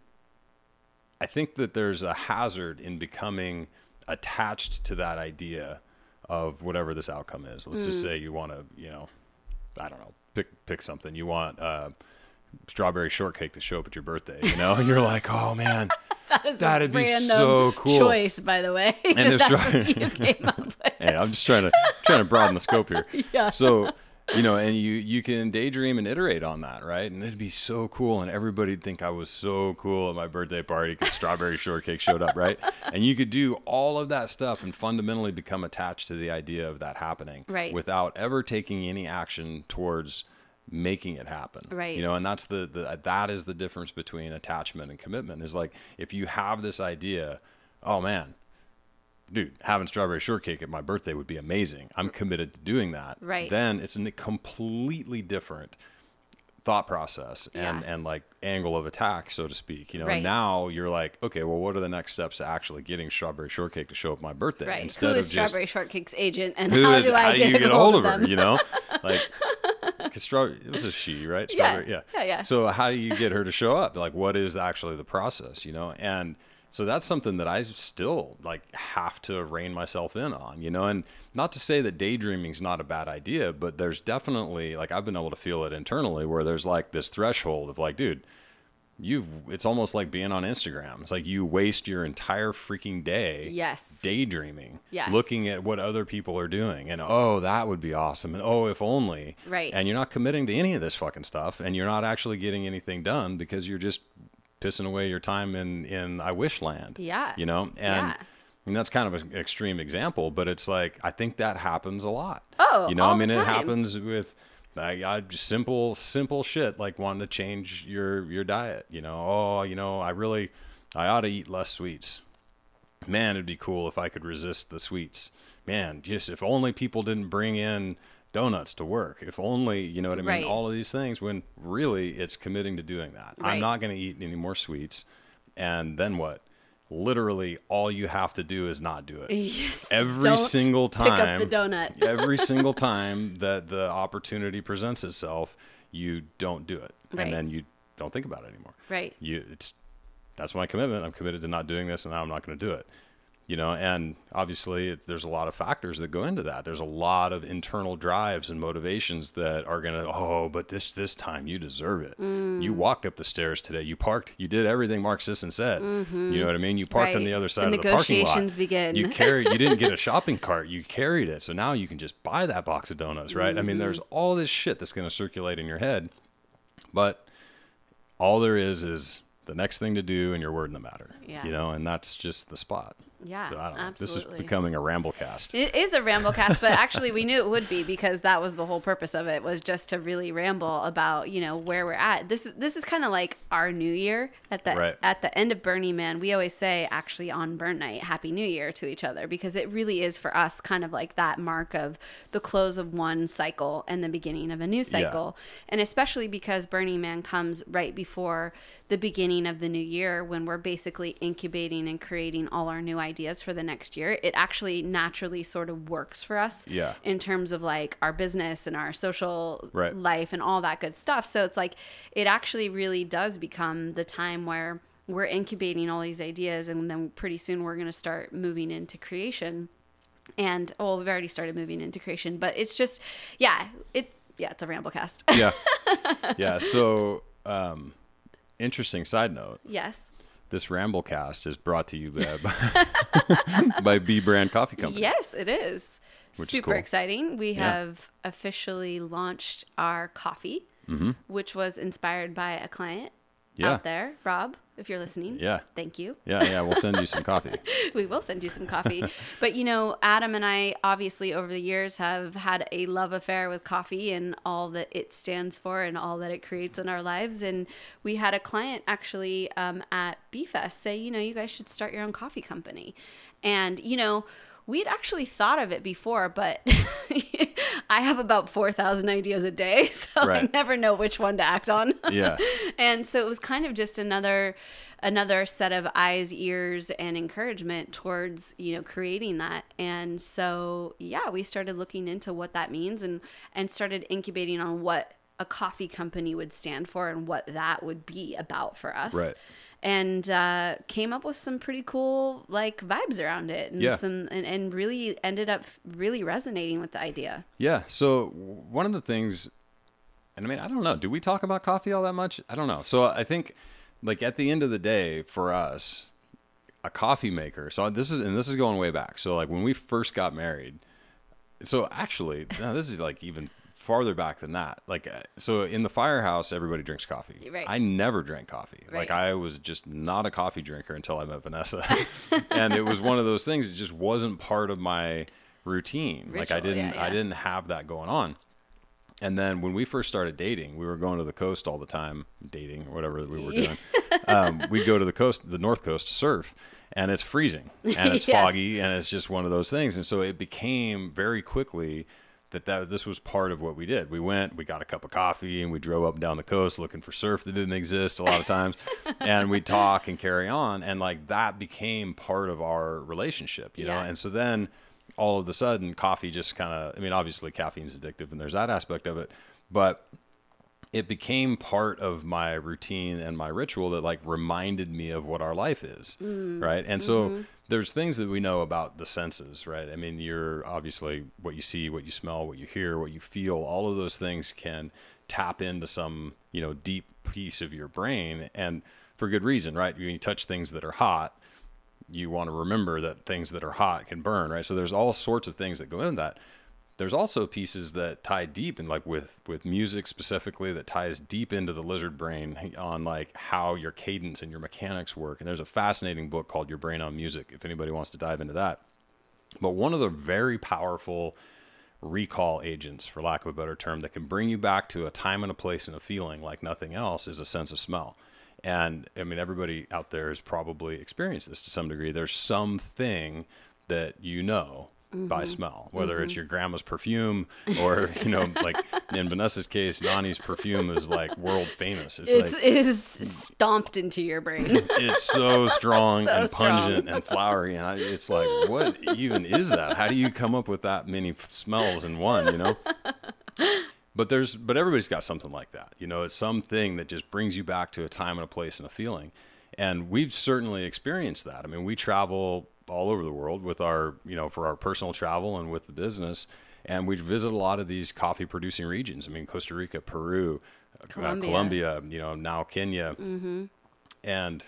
[SPEAKER 1] I think that there's a hazard in becoming attached to that idea of whatever this outcome is. Let's just say you want to, I don't know, pick something. You want strawberry shortcake to show up at your birthday, and you're like, oh man, that'd be so cool.
[SPEAKER 2] Choice, by the way.
[SPEAKER 1] And
[SPEAKER 2] that's what you came up with.
[SPEAKER 1] Hey, I'm just trying to broaden the scope here. Yeah. So, and you can daydream and iterate on that, right? And it'd be so cool, and everybody'd think I was so cool at my birthday party because strawberry shortcake showed up, right? And you could do all of that stuff and fundamentally become attached to the idea of that happening,
[SPEAKER 2] right,
[SPEAKER 1] without ever taking any action towards making it happen,
[SPEAKER 2] right?
[SPEAKER 1] And that's that is the difference between attachment and commitment. Is like, if you have this idea, oh man, dude, having strawberry shortcake at my birthday would be amazing, I'm committed to doing that,
[SPEAKER 2] right?
[SPEAKER 1] Then it's a completely different thought process and like angle of attack, so to speak, right. And now you're like, okay, well, what are the next steps to actually getting strawberry shortake to show up my birthday,
[SPEAKER 2] right?
[SPEAKER 1] Instead
[SPEAKER 2] who is
[SPEAKER 1] of
[SPEAKER 2] strawberry shortcake's agent, and
[SPEAKER 1] how
[SPEAKER 2] do I get
[SPEAKER 1] a hold of
[SPEAKER 2] them?
[SPEAKER 1] her, like, because it was a she, right? Strawberry,
[SPEAKER 2] yeah.
[SPEAKER 1] So how do you get her to show up? Like, what is actually the process, And so that's something that I still like have to rein myself in on, and not to say that daydreaming is not a bad idea, but there's definitely, like, I've been able to feel it internally where there's like this threshold of like, dude, it's almost like being on Instagram. It's like you waste your entire freaking day daydreaming, looking at what other people are doing, and oh, that would be awesome, and oh, if only,
[SPEAKER 2] right? And
[SPEAKER 1] you're not committing to any of this fucking stuff, and you're not actually getting anything done because you're just pissing away your time in I wish land. And that's kind of an extreme example, but it's like, I think that happens a lot.
[SPEAKER 2] Oh, all the time.
[SPEAKER 1] It happens with I just simple shit like wanting to change your diet. I ought to eat less sweets. Man, it'd be cool if I could resist the sweets. Man, just if only people didn't bring in donuts to work. If only, you know what I mean?
[SPEAKER 2] Right.
[SPEAKER 1] All of these things, when really it's committing to doing that.
[SPEAKER 2] Right.
[SPEAKER 1] I'm not going to eat any more sweets. And then what? Literally all you have to do is not do it. Every single time.
[SPEAKER 2] Pick up the donut.
[SPEAKER 1] Every single time that the opportunity presents itself, you don't do it.
[SPEAKER 2] Right.
[SPEAKER 1] And then you don't think about it anymore.
[SPEAKER 2] Right.
[SPEAKER 1] That's my commitment. I'm committed to not doing this, and now I'm not going to do it. And obviously there's a lot of factors that go into that. There's a lot of internal drives and motivations that are going to, but this time you deserve it. You walked up the stairs today. You parked. You did everything Mark Sisson said. Mm-hmm. You know what I mean? You parked on the other side of the parking lot.
[SPEAKER 2] Negotiations begin.
[SPEAKER 1] You didn't get a shopping cart. You carried it. So now you can just buy that box of donuts, right? Mm-hmm. I mean, there's all this shit that's going to circulate in your head, but all there is the next thing to do and your word in the matter,
[SPEAKER 2] Yeah.
[SPEAKER 1] you know, and that's just the spot.
[SPEAKER 2] Yeah,
[SPEAKER 1] So I don't know.
[SPEAKER 2] absolutely.
[SPEAKER 1] This is becoming a ramblecast.
[SPEAKER 2] It is a ramblecast, but actually we knew it would be, because that was the whole purpose of it, was just to really ramble about, you know, where we're at. This is kind of like our new year at the end of Burning Man. We always say, actually, on Burn Night, Happy New Year to each other, because it really is for us kind of like that mark of the close of one cycle and the beginning of a new cycle. And especially because Burning Man comes right before the beginning of the new year, when we're basically incubating and creating all our new ideas for the next year. It actually naturally sort of works for us in terms of like our business and our social life and all that good stuff. So it's like, it actually really does become the time where we're incubating all these ideas, and then pretty soon we're going to start moving into creation. And we've already started moving into creation, but it's just, it's a ramblecast.
[SPEAKER 1] Yeah. So, interesting side note.
[SPEAKER 2] Yes.
[SPEAKER 1] This Ramblecast is brought to you by B Brand Coffee Company.
[SPEAKER 2] Yes, it is.
[SPEAKER 1] Which
[SPEAKER 2] Super
[SPEAKER 1] is cool.
[SPEAKER 2] exciting. We have officially launched our coffee, which was inspired by a client out there. Rob, if you're listening, thank you.
[SPEAKER 1] Yeah, we'll send you some coffee.
[SPEAKER 2] We will send you some coffee. But, you know, Adam and I obviously over the years have had a love affair with coffee and all that it stands for and all that it creates in our lives. And we had a client actually at B-Fest say, you know, you guys should start your own coffee company. And, you know, we'd actually thought of it before, but I have about 4,000 ideas a day, so I never know which one to act on.
[SPEAKER 1] Yeah.
[SPEAKER 2] And so it was kind of just another set of eyes, ears, and encouragement towards, you know, creating that. And so, we started looking into what that means and started incubating on what a coffee company would stand for and what that would be about for us.
[SPEAKER 1] Right.
[SPEAKER 2] And came up with some pretty cool like vibes around it, and and really ended up really resonating with the idea. Yeah.
[SPEAKER 1] So one of the things, and I mean, I don't know, do we talk about coffee all that much? I don't know. So I think, like, at the end of the day, for us, a coffee maker. So this is going way back. So like when we first got married. So actually, no, this is like even farther back than that. Like, so in the firehouse, everybody drinks coffee.
[SPEAKER 2] Right.
[SPEAKER 1] I never drank coffee.
[SPEAKER 2] Right.
[SPEAKER 1] Like, I was just not a coffee drinker until I met Vanessa. And it was one of those things that just wasn't part of my routine.
[SPEAKER 2] Ritual,
[SPEAKER 1] like I didn't have that going on. And then when we first started dating, we were going to the coast all the time, dating or whatever we were doing. We'd go to the North Coast to surf, and it's freezing and it's foggy, and it's just one of those things. And so it became very quickly that this was part of what we did. We got a cup of coffee, and we drove up and down the coast looking for surf that didn't exist a lot of times. And we'd talk and carry on. And like that became part of our relationship, you know? And so then all of a sudden coffee just kind of, I mean, obviously caffeine's addictive and there's that aspect of it, but it became part of my routine and my ritual that like reminded me of what our life is. Right. And so there's things that we know about the senses, right? I mean, you're obviously what you see, what you smell, what you hear, what you feel, all of those things can tap into some, you know, deep piece of your brain, and for good reason, right? When you touch things that are hot, you want to remember that things that are hot can burn, right? So there's all sorts of things that go into that. There's also pieces that tie deep, and like with music specifically, that ties deep into the lizard brain on like how your cadence and your mechanics work. And there's a fascinating book called Your Brain on Music, if anybody wants to dive into that. But one of the very powerful recall agents, for lack of a better term, that can bring you back to a time and a place and a feeling like nothing else is a sense of smell. And I mean, everybody out there has probably experienced this to some degree. There's something that you know by smell, whether it's your grandma's perfume or, you know, like in Vanessa's case, Nani's perfume is like world famous. It
[SPEAKER 2] is stomped into your brain.
[SPEAKER 1] It's so strong and pungent and flowery. And it's like, what even is that? How do you come up with that many smells in one, you know? But everybody's got something like that. You know, it's something that just brings you back to a time and a place and a feeling. And we've certainly experienced that. I mean, we travel all over the world with our, you know, for our personal travel and with the business. And we visit a lot of these coffee producing regions. I mean, Costa Rica, Peru, Colombia, you know, now Kenya. And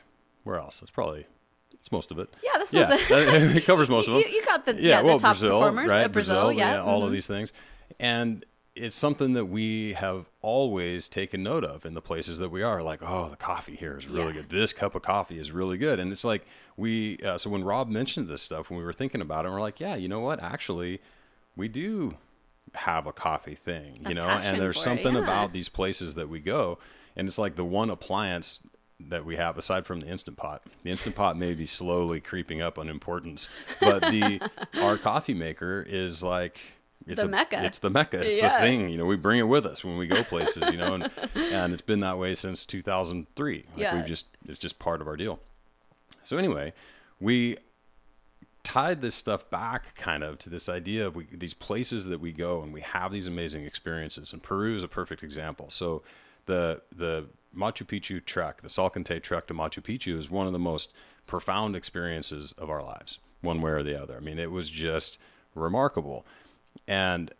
[SPEAKER 1] where else? It's most of it.
[SPEAKER 2] Yeah, that's most of it.
[SPEAKER 1] It covers most of them.
[SPEAKER 2] You got the top
[SPEAKER 1] Brazil,
[SPEAKER 2] performers
[SPEAKER 1] right?
[SPEAKER 2] at Brazil,
[SPEAKER 1] all of these things. And it's something that we have always taken note of in the places that we are. Like, oh, the coffee here is really good. This cup of coffee is really good. And it's like so when Rob mentioned this stuff, when we were thinking about it, we're like, yeah, you know what? Actually, we do have a coffee thing, you know, and there's something about these places that we go. And it's like the one appliance that we have aside from the Instant Pot. The Instant Pot may be slowly creeping up on importance, but our coffee maker is like, it's the Mecca. It's the Mecca. It's the thing, you know, we bring it with us when we go places, you know, and it's been that way since 2003. Like it's just part of our deal. So anyway, we tied this stuff back kind of to this idea of these places that we go and we have these amazing experiences, and Peru is a perfect example. So the Machu Picchu trek, the Salcantay trek to Machu Picchu, is one of the most profound experiences of our lives, one way or the other. I mean, it was just remarkable. And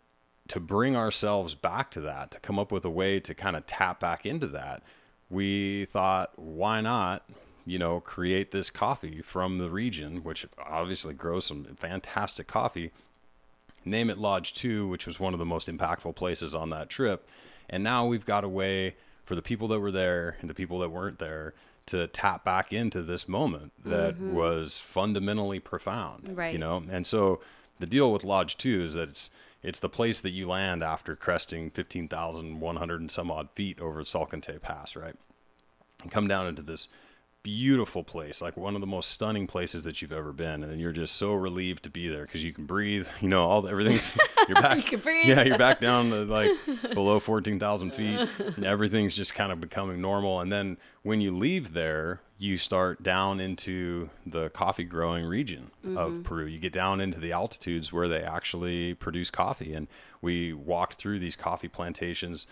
[SPEAKER 1] to bring ourselves back to that, to come up with a way to kind of tap back into that, we thought, why not, you know, create this coffee from the region, which obviously grows some fantastic coffee, name it Lodge 2, which was one of the most impactful places on that trip. And now we've got a way for the people that were there and the people that weren't there to tap back into this moment that was fundamentally profound,
[SPEAKER 2] right?
[SPEAKER 1] You know? And so the deal with Lodge 2 is that it's the place that you land after cresting 15,100 and some odd feet over Salcantay Pass, right? And come down into this beautiful place, like one of the most stunning places that you've ever been, and you're just so relieved to be there because you can breathe, you know, everything's you're back.
[SPEAKER 2] You can breathe.
[SPEAKER 1] Yeah, you're back down to like below 14,000 feet, and everything's just kind of becoming normal. And then when you leave there, you start down into the coffee growing region of Peru. You get down into the altitudes where they actually produce coffee, and we walked through these coffee plantations.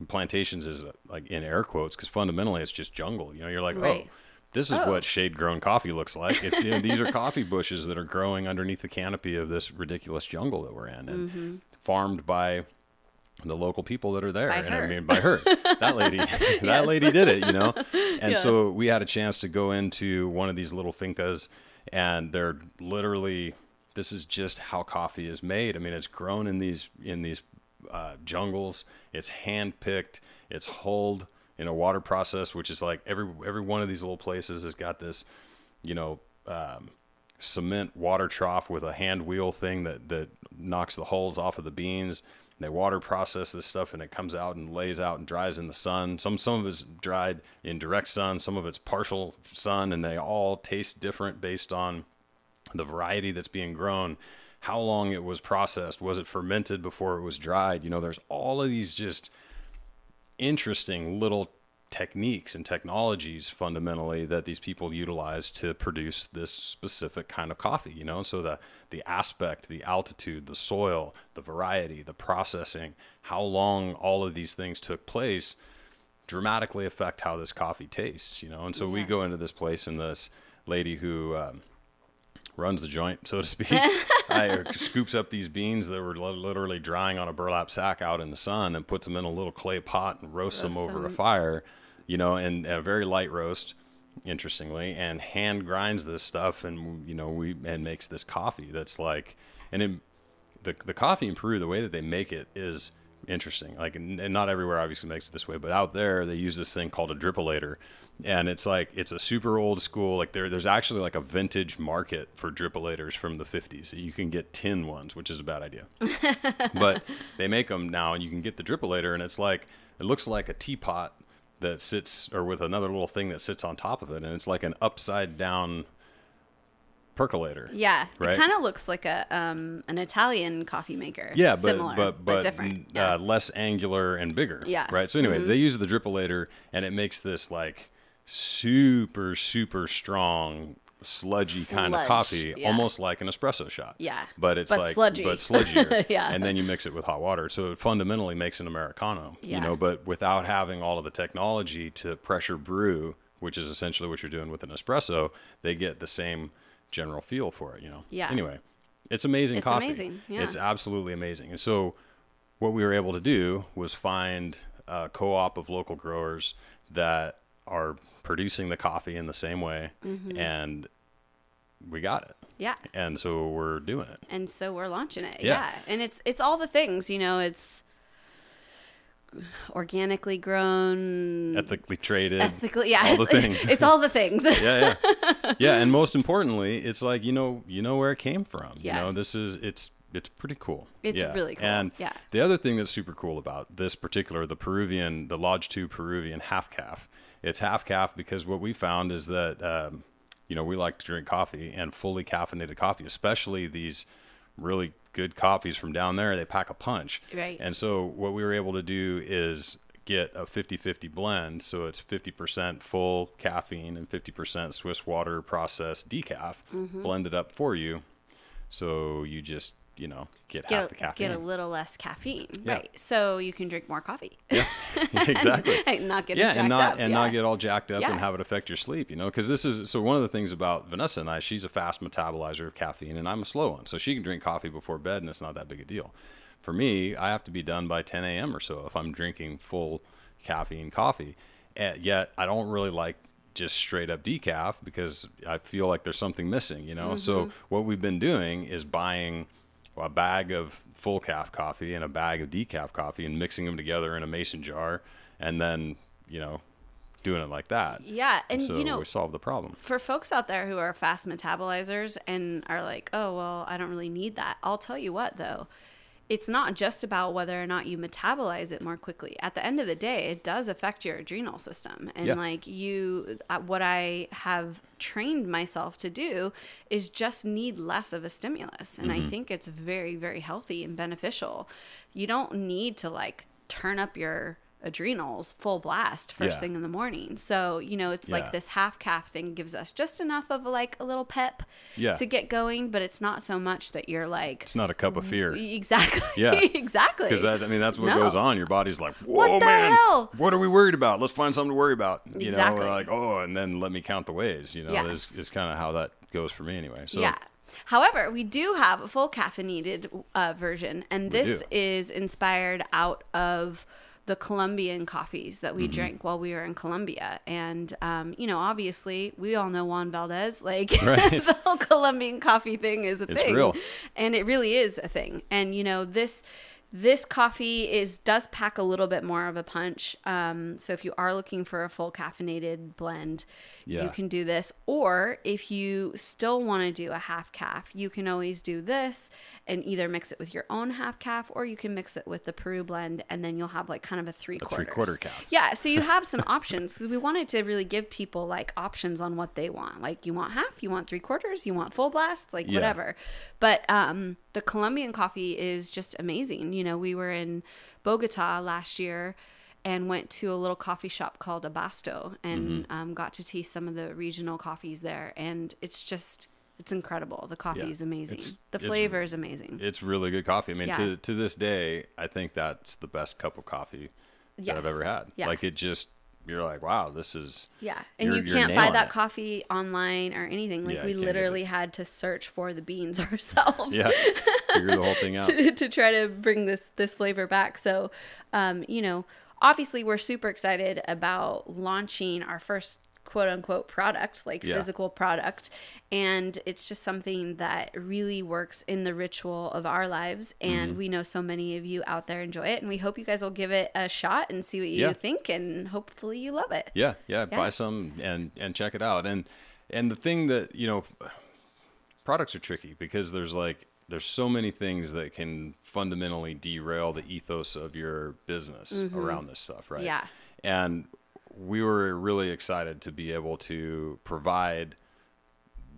[SPEAKER 1] Plantations is like in air quotes because fundamentally it's just jungle. You know, you're like, oh, this is what shade-grown coffee looks like. It's, you know, these are coffee bushes that are growing underneath the canopy of this ridiculous jungle that we're in, and farmed by the local people that are there.
[SPEAKER 2] By her.
[SPEAKER 1] I mean, by her, that lady, that lady did it, you know? And so we had a chance to go into one of these little fincas, and they're literally, this is just how coffee is made. I mean, it's grown in these jungles. It's hand-picked. It's hulled in a water process, which is like every one of these little places has got this, you know, cement water trough with a hand wheel thing that knocks the hulls off of the beans. They water process this stuff, and it comes out and lays out and dries in the sun. Some of it's dried in direct sun, some of it's partial sun, and they all taste different based on the variety that's being grown, how long it was processed, was it fermented before it was dried. You know, there's all of these just interesting little techniques and technologies fundamentally that these people utilize to produce this specific kind of coffee, you know. So the aspect, the altitude, the soil, the variety, the processing, how long all of these things took place dramatically affect how this coffee tastes, you know. And so we go into this place, and this lady who runs the joint, so to speak, scoops up these beans that were literally drying on a burlap sack out in the sun and puts them in a little clay pot and roasts them over a fire, you know, and a very light roast, interestingly, and hand grinds this stuff, and, you know, and makes this coffee that's like, and the coffee in Peru, the way that they make it is interesting. Like, and not everywhere obviously makes it this way, but out there they use this thing called a drippolator, and it's like, it's a super old school, like there's actually like a vintage market for drippolators from the 50s. You can get tin ones, which is a bad idea, but they make them now, and you can get the drippolator, and it's like, it looks like a teapot that sits, or with another little thing that sits on top of it, and it's like an upside down percolator.
[SPEAKER 2] Yeah,
[SPEAKER 1] right?
[SPEAKER 2] It kind of looks like an Italian coffee maker.
[SPEAKER 1] Yeah,
[SPEAKER 2] similar, but different.
[SPEAKER 1] Less angular and bigger.
[SPEAKER 2] Yeah.
[SPEAKER 1] Right. So anyway, they use the drippolator, and it makes this like super strong sludgy kind of coffee, almost like an espresso shot.
[SPEAKER 2] Yeah.
[SPEAKER 1] But it's like
[SPEAKER 2] sludgy.
[SPEAKER 1] but sludgier.
[SPEAKER 2] Yeah.
[SPEAKER 1] And then you mix it with hot water, so it fundamentally makes an Americano. You know, but without having all of the technology to pressure brew, which is essentially what you're doing with an espresso, they get the same general feel for it, you know.
[SPEAKER 2] Yeah.
[SPEAKER 1] Anyway, it's amazing coffee.
[SPEAKER 2] It's amazing. Yeah.
[SPEAKER 1] It's absolutely amazing. And so what we were able to do was find a co-op of local growers that are producing the coffee in the same way, and we got it.
[SPEAKER 2] Yeah.
[SPEAKER 1] And so we're doing it.
[SPEAKER 2] And so we're launching it.
[SPEAKER 1] Yeah.
[SPEAKER 2] And it's all the things, you know, it's organically grown,
[SPEAKER 1] ethically traded,
[SPEAKER 2] yeah,
[SPEAKER 1] all the things.
[SPEAKER 2] It's all the things.
[SPEAKER 1] Yeah. And most importantly, it's like, you know where it came from.
[SPEAKER 2] Yes.
[SPEAKER 1] You know, it's pretty cool.
[SPEAKER 2] It's really cool.
[SPEAKER 1] And the other thing that's super cool about this particular, the Lodge 2 Peruvian half calf, it's half calf because what we found is that, we like to drink coffee, and fully caffeinated coffee, especially these really good coffees from down there, they pack a punch.
[SPEAKER 2] Right.
[SPEAKER 1] And so what we were able to do is get a 50-50 blend. So it's 50% full caffeine and 50% Swiss water processed decaf blended up for you. So you just, get half the caffeine.
[SPEAKER 2] Get a little less caffeine.
[SPEAKER 1] Yeah.
[SPEAKER 2] Right. So you can drink more coffee.
[SPEAKER 1] Yeah, exactly.
[SPEAKER 2] and not get as jacked up.
[SPEAKER 1] Not get all jacked up and have it affect your sleep, because so one of the things about Vanessa and I, she's a fast metabolizer of caffeine and I'm a slow one. So she can drink coffee before bed and it's not that big a deal. For me, I have to be done by 10 a.m. or so if I'm drinking full caffeine coffee. And yet I don't really like just straight up decaf because I feel like there's something missing, So what we've been doing is buying a bag of full calf coffee and a bag of decaf coffee and mixing them together in a mason jar and then, doing it like that.
[SPEAKER 2] Yeah. And
[SPEAKER 1] so we solve the problem.
[SPEAKER 2] For folks out there who are fast metabolizers and are like, oh, well, I don't really need that. I'll tell you what, though. It's not just about whether or not you metabolize it more quickly. At the end of the day, it does affect your adrenal system. And what I have trained myself to do is just need less of a stimulus. And I think it's very, very healthy and beneficial. You don't need to turn up your adrenals full blast first thing in the morning. So, it's like this half calf thing gives us just enough of a little pep to get going, but it's not so much that you're
[SPEAKER 1] it's not a cup of fear.
[SPEAKER 2] Exactly.
[SPEAKER 1] Yeah.
[SPEAKER 2] Exactly.
[SPEAKER 1] Because that's what goes on. Your body's like, whoa,
[SPEAKER 2] what the hell?
[SPEAKER 1] What are we worried about? Let's find something to worry about.
[SPEAKER 2] Exactly.
[SPEAKER 1] We're like, and then let me count the ways, is kind of how that goes for me anyway. So
[SPEAKER 2] yeah. However, we do have a full caffeinated version, and this is inspired out of the Colombian coffees that we drank while we were in Colombia. And, obviously we all know Juan Valdez, the whole Colombian coffee thing is a thing.
[SPEAKER 1] It's real.
[SPEAKER 2] And it really is a thing. And, this coffee does pack a little bit more of a punch. So if you are looking for a full caffeinated blend, you can do this. Or if you still want to do a half calf, you can always do this and either mix it with your own half calf, or you can mix it with the Peru blend, and then you'll have kind of a three-quarter
[SPEAKER 1] calf.
[SPEAKER 2] Yeah, so you have some options, because we wanted to really give people options on what they want. You want half, you want three-quarters, you want full blast, whatever. But the Colombian coffee is just amazing. We were in Bogota last year and went to a little coffee shop called Abasto and got to taste some of the regional coffees there. And it's incredible. The coffee is amazing. The flavor is amazing.
[SPEAKER 1] It's really good coffee. I mean, to this day, I think that's the best cup of coffee that I've ever had. Yeah. You're like, wow, this is...
[SPEAKER 2] Yeah, and you can't buy that coffee online or anything. We literally had to search for the beans ourselves.
[SPEAKER 1] Yeah, figure the whole thing out.
[SPEAKER 2] to try to bring this flavor back. So, obviously we're super excited about launching our first quote unquote product, physical product. And it's just something that really works in the ritual of our lives. And we know so many of you out there enjoy it. And we hope you guys will give it a shot and see what you think. And hopefully you love it.
[SPEAKER 1] Yeah. Buy some and check it out. And the thing that, products are tricky because there's so many things that can fundamentally derail the ethos of your business around this stuff. Right.
[SPEAKER 2] Yeah.
[SPEAKER 1] And we were really excited to be able to provide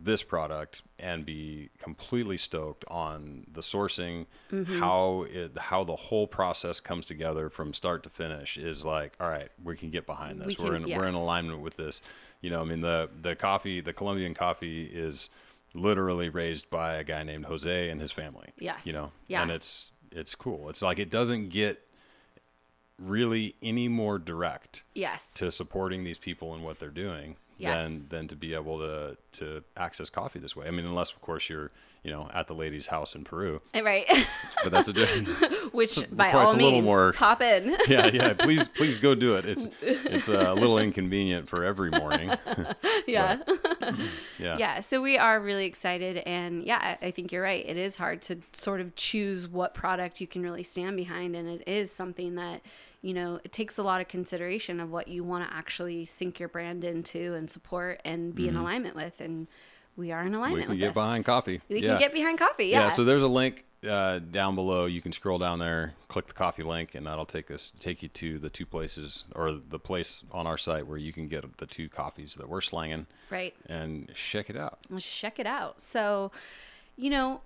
[SPEAKER 1] this product and be completely stoked on the sourcing, how the whole process comes together from start to finish is all right, we can get behind this. We're in alignment with this. The Colombian coffee is literally raised by a guy named Jose and his family.
[SPEAKER 2] Yes.
[SPEAKER 1] And it's cool. It's it doesn't get really any more direct to supporting these people and what they're doing than to be able to access coffee this way. I mean, unless of course you're at the lady's house in Peru,
[SPEAKER 2] right?
[SPEAKER 1] But that's a different.
[SPEAKER 2] Which by all means, pop in.
[SPEAKER 1] yeah. Please go do it. It's a little inconvenient for every morning.
[SPEAKER 2] Yeah. Yeah, so we are really excited, and yeah, I think you're right. It is hard to sort of choose what product you can really stand behind, and it is something that, you know, it takes a lot of consideration of what you want to actually sink your brand into and support and be in alignment with, and we are in alignment with this.
[SPEAKER 1] We can get behind coffee.
[SPEAKER 2] We can get behind coffee,
[SPEAKER 1] Yeah, so there's a link down below. You can scroll down there, click the coffee link, and that'll take you to the two places, or the place on our site where you can get the 2 coffees that we're slanging.
[SPEAKER 2] Right.
[SPEAKER 1] And check it out.
[SPEAKER 2] Let's check it out. So, you know,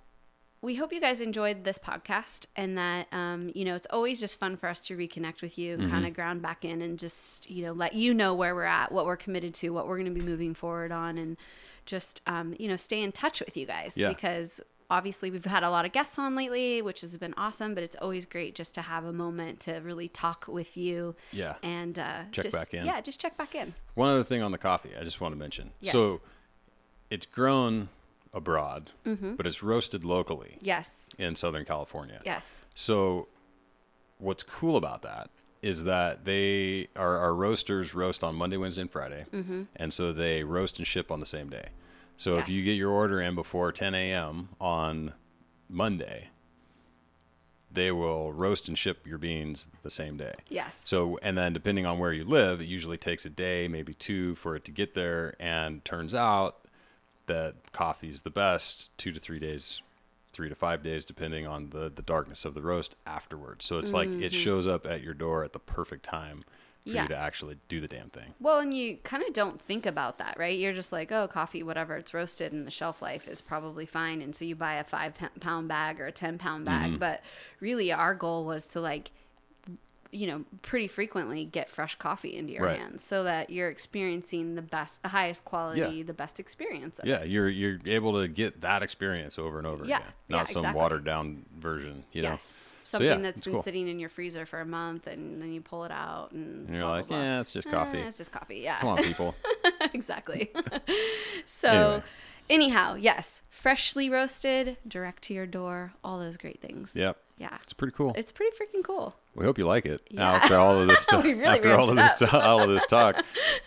[SPEAKER 2] we hope you guys enjoyed this podcast, and that, you know, it's always just fun for us to reconnect with you and kind of ground back in and just, you know, let you know where we're at, what we're committed to, what we're going to be moving forward on, and just, you know, stay in touch with you guys, because obviously we've had a lot of guests on lately, which has been awesome, but it's always great just to have a moment to really talk with you.
[SPEAKER 1] Yeah.
[SPEAKER 2] And
[SPEAKER 1] check back in.
[SPEAKER 2] Yeah, just check back in.
[SPEAKER 1] One other thing on the coffee I just want to mention.
[SPEAKER 2] Yes.
[SPEAKER 1] So it's grown abroad, but it's roasted locally.
[SPEAKER 2] Yes.
[SPEAKER 1] In Southern California.
[SPEAKER 2] Yes.
[SPEAKER 1] So what's cool about that is that our roasters roast on Monday, Wednesday, and Friday. And so they roast and ship on the same day. So if you get your order in before 10 a.m. on Monday, they will roast and ship your beans the same day.
[SPEAKER 2] Yes.
[SPEAKER 1] So, and then depending on where you live, it usually takes a day, maybe 2 for it to get there. And turns out that coffee's the best 2 to 3 days, 3 to 5 days, depending on the darkness of the roast afterwards. So it's like it shows up at your door at the perfect time for you to actually do the damn thing.
[SPEAKER 2] Well, and you kind of don't think about that, right? You're just like, oh, coffee, whatever, it's roasted and the shelf life is probably fine. And so you buy a 5-pound bag or a 10-pound bag. But really our goal was to, like, you know, pretty frequently get fresh coffee into your hands so that you're experiencing the highest quality, the best experience of it.
[SPEAKER 1] You're able to get that experience over and over again. Not some watered down version, you know?
[SPEAKER 2] Something that's been sitting in your freezer for a month, and then you pull it out, and
[SPEAKER 1] you're like, yeah, it's just coffee.
[SPEAKER 2] It's just coffee, yeah.
[SPEAKER 1] Come on, people.
[SPEAKER 2] Exactly. So, anyhow, yes, freshly roasted, direct to your door, all those great things.
[SPEAKER 1] Yep.
[SPEAKER 2] Yeah.
[SPEAKER 1] It's pretty cool.
[SPEAKER 2] It's pretty freaking cool.
[SPEAKER 1] We hope you like it.
[SPEAKER 2] Yeah.
[SPEAKER 1] After all of this talk,
[SPEAKER 2] really
[SPEAKER 1] all of this talk,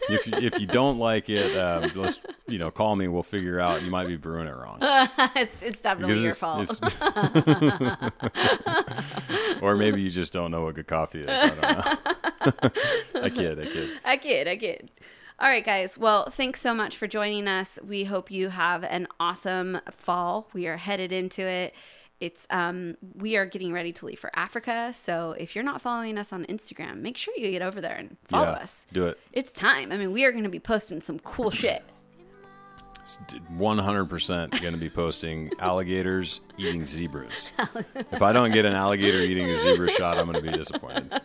[SPEAKER 1] if you don't like it, let's call me. We'll figure out. You might be brewing it wrong.
[SPEAKER 2] It's definitely your fault.
[SPEAKER 1] Or maybe you just don't know what good coffee is. I don't know. I kid.
[SPEAKER 2] All right, guys. Well, thanks so much for joining us. We hope you have an awesome fall. We are headed into it. It's we are getting ready to leave for Africa. So if you're not following us on Instagram, make sure you get over there and follow us.
[SPEAKER 1] Do it.
[SPEAKER 2] It's time. I mean, we are going to be posting some cool shit.
[SPEAKER 1] 100% going to be posting alligators eating zebras. If I don't get an alligator eating a zebra shot, I'm going to be disappointed.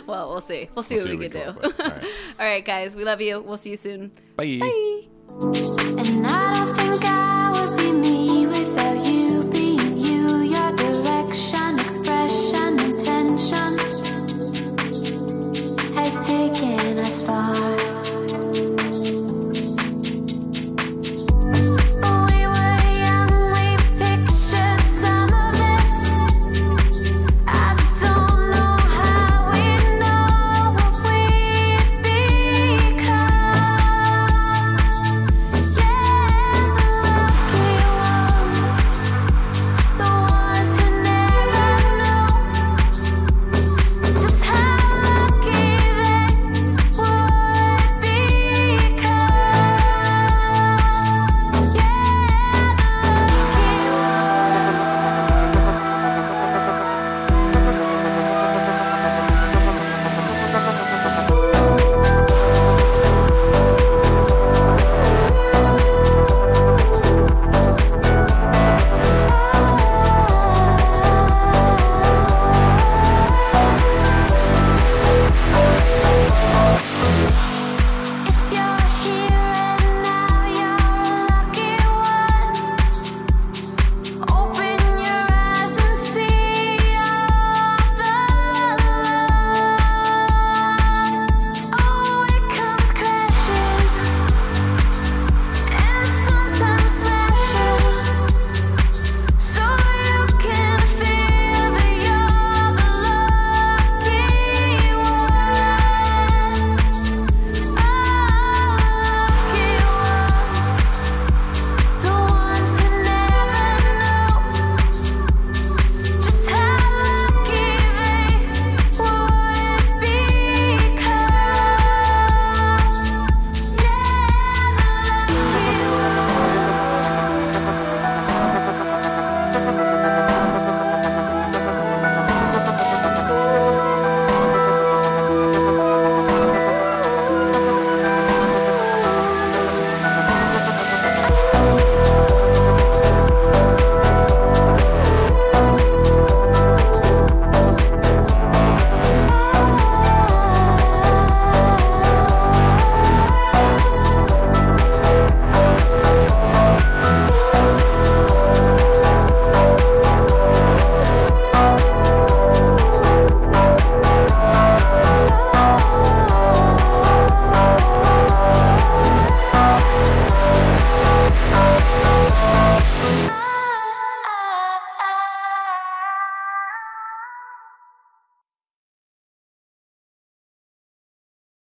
[SPEAKER 2] Well, we'll see. We'll see what we can do.
[SPEAKER 1] All right.
[SPEAKER 2] All right, guys. We love you. We'll see you soon.
[SPEAKER 1] Bye.
[SPEAKER 2] Bye.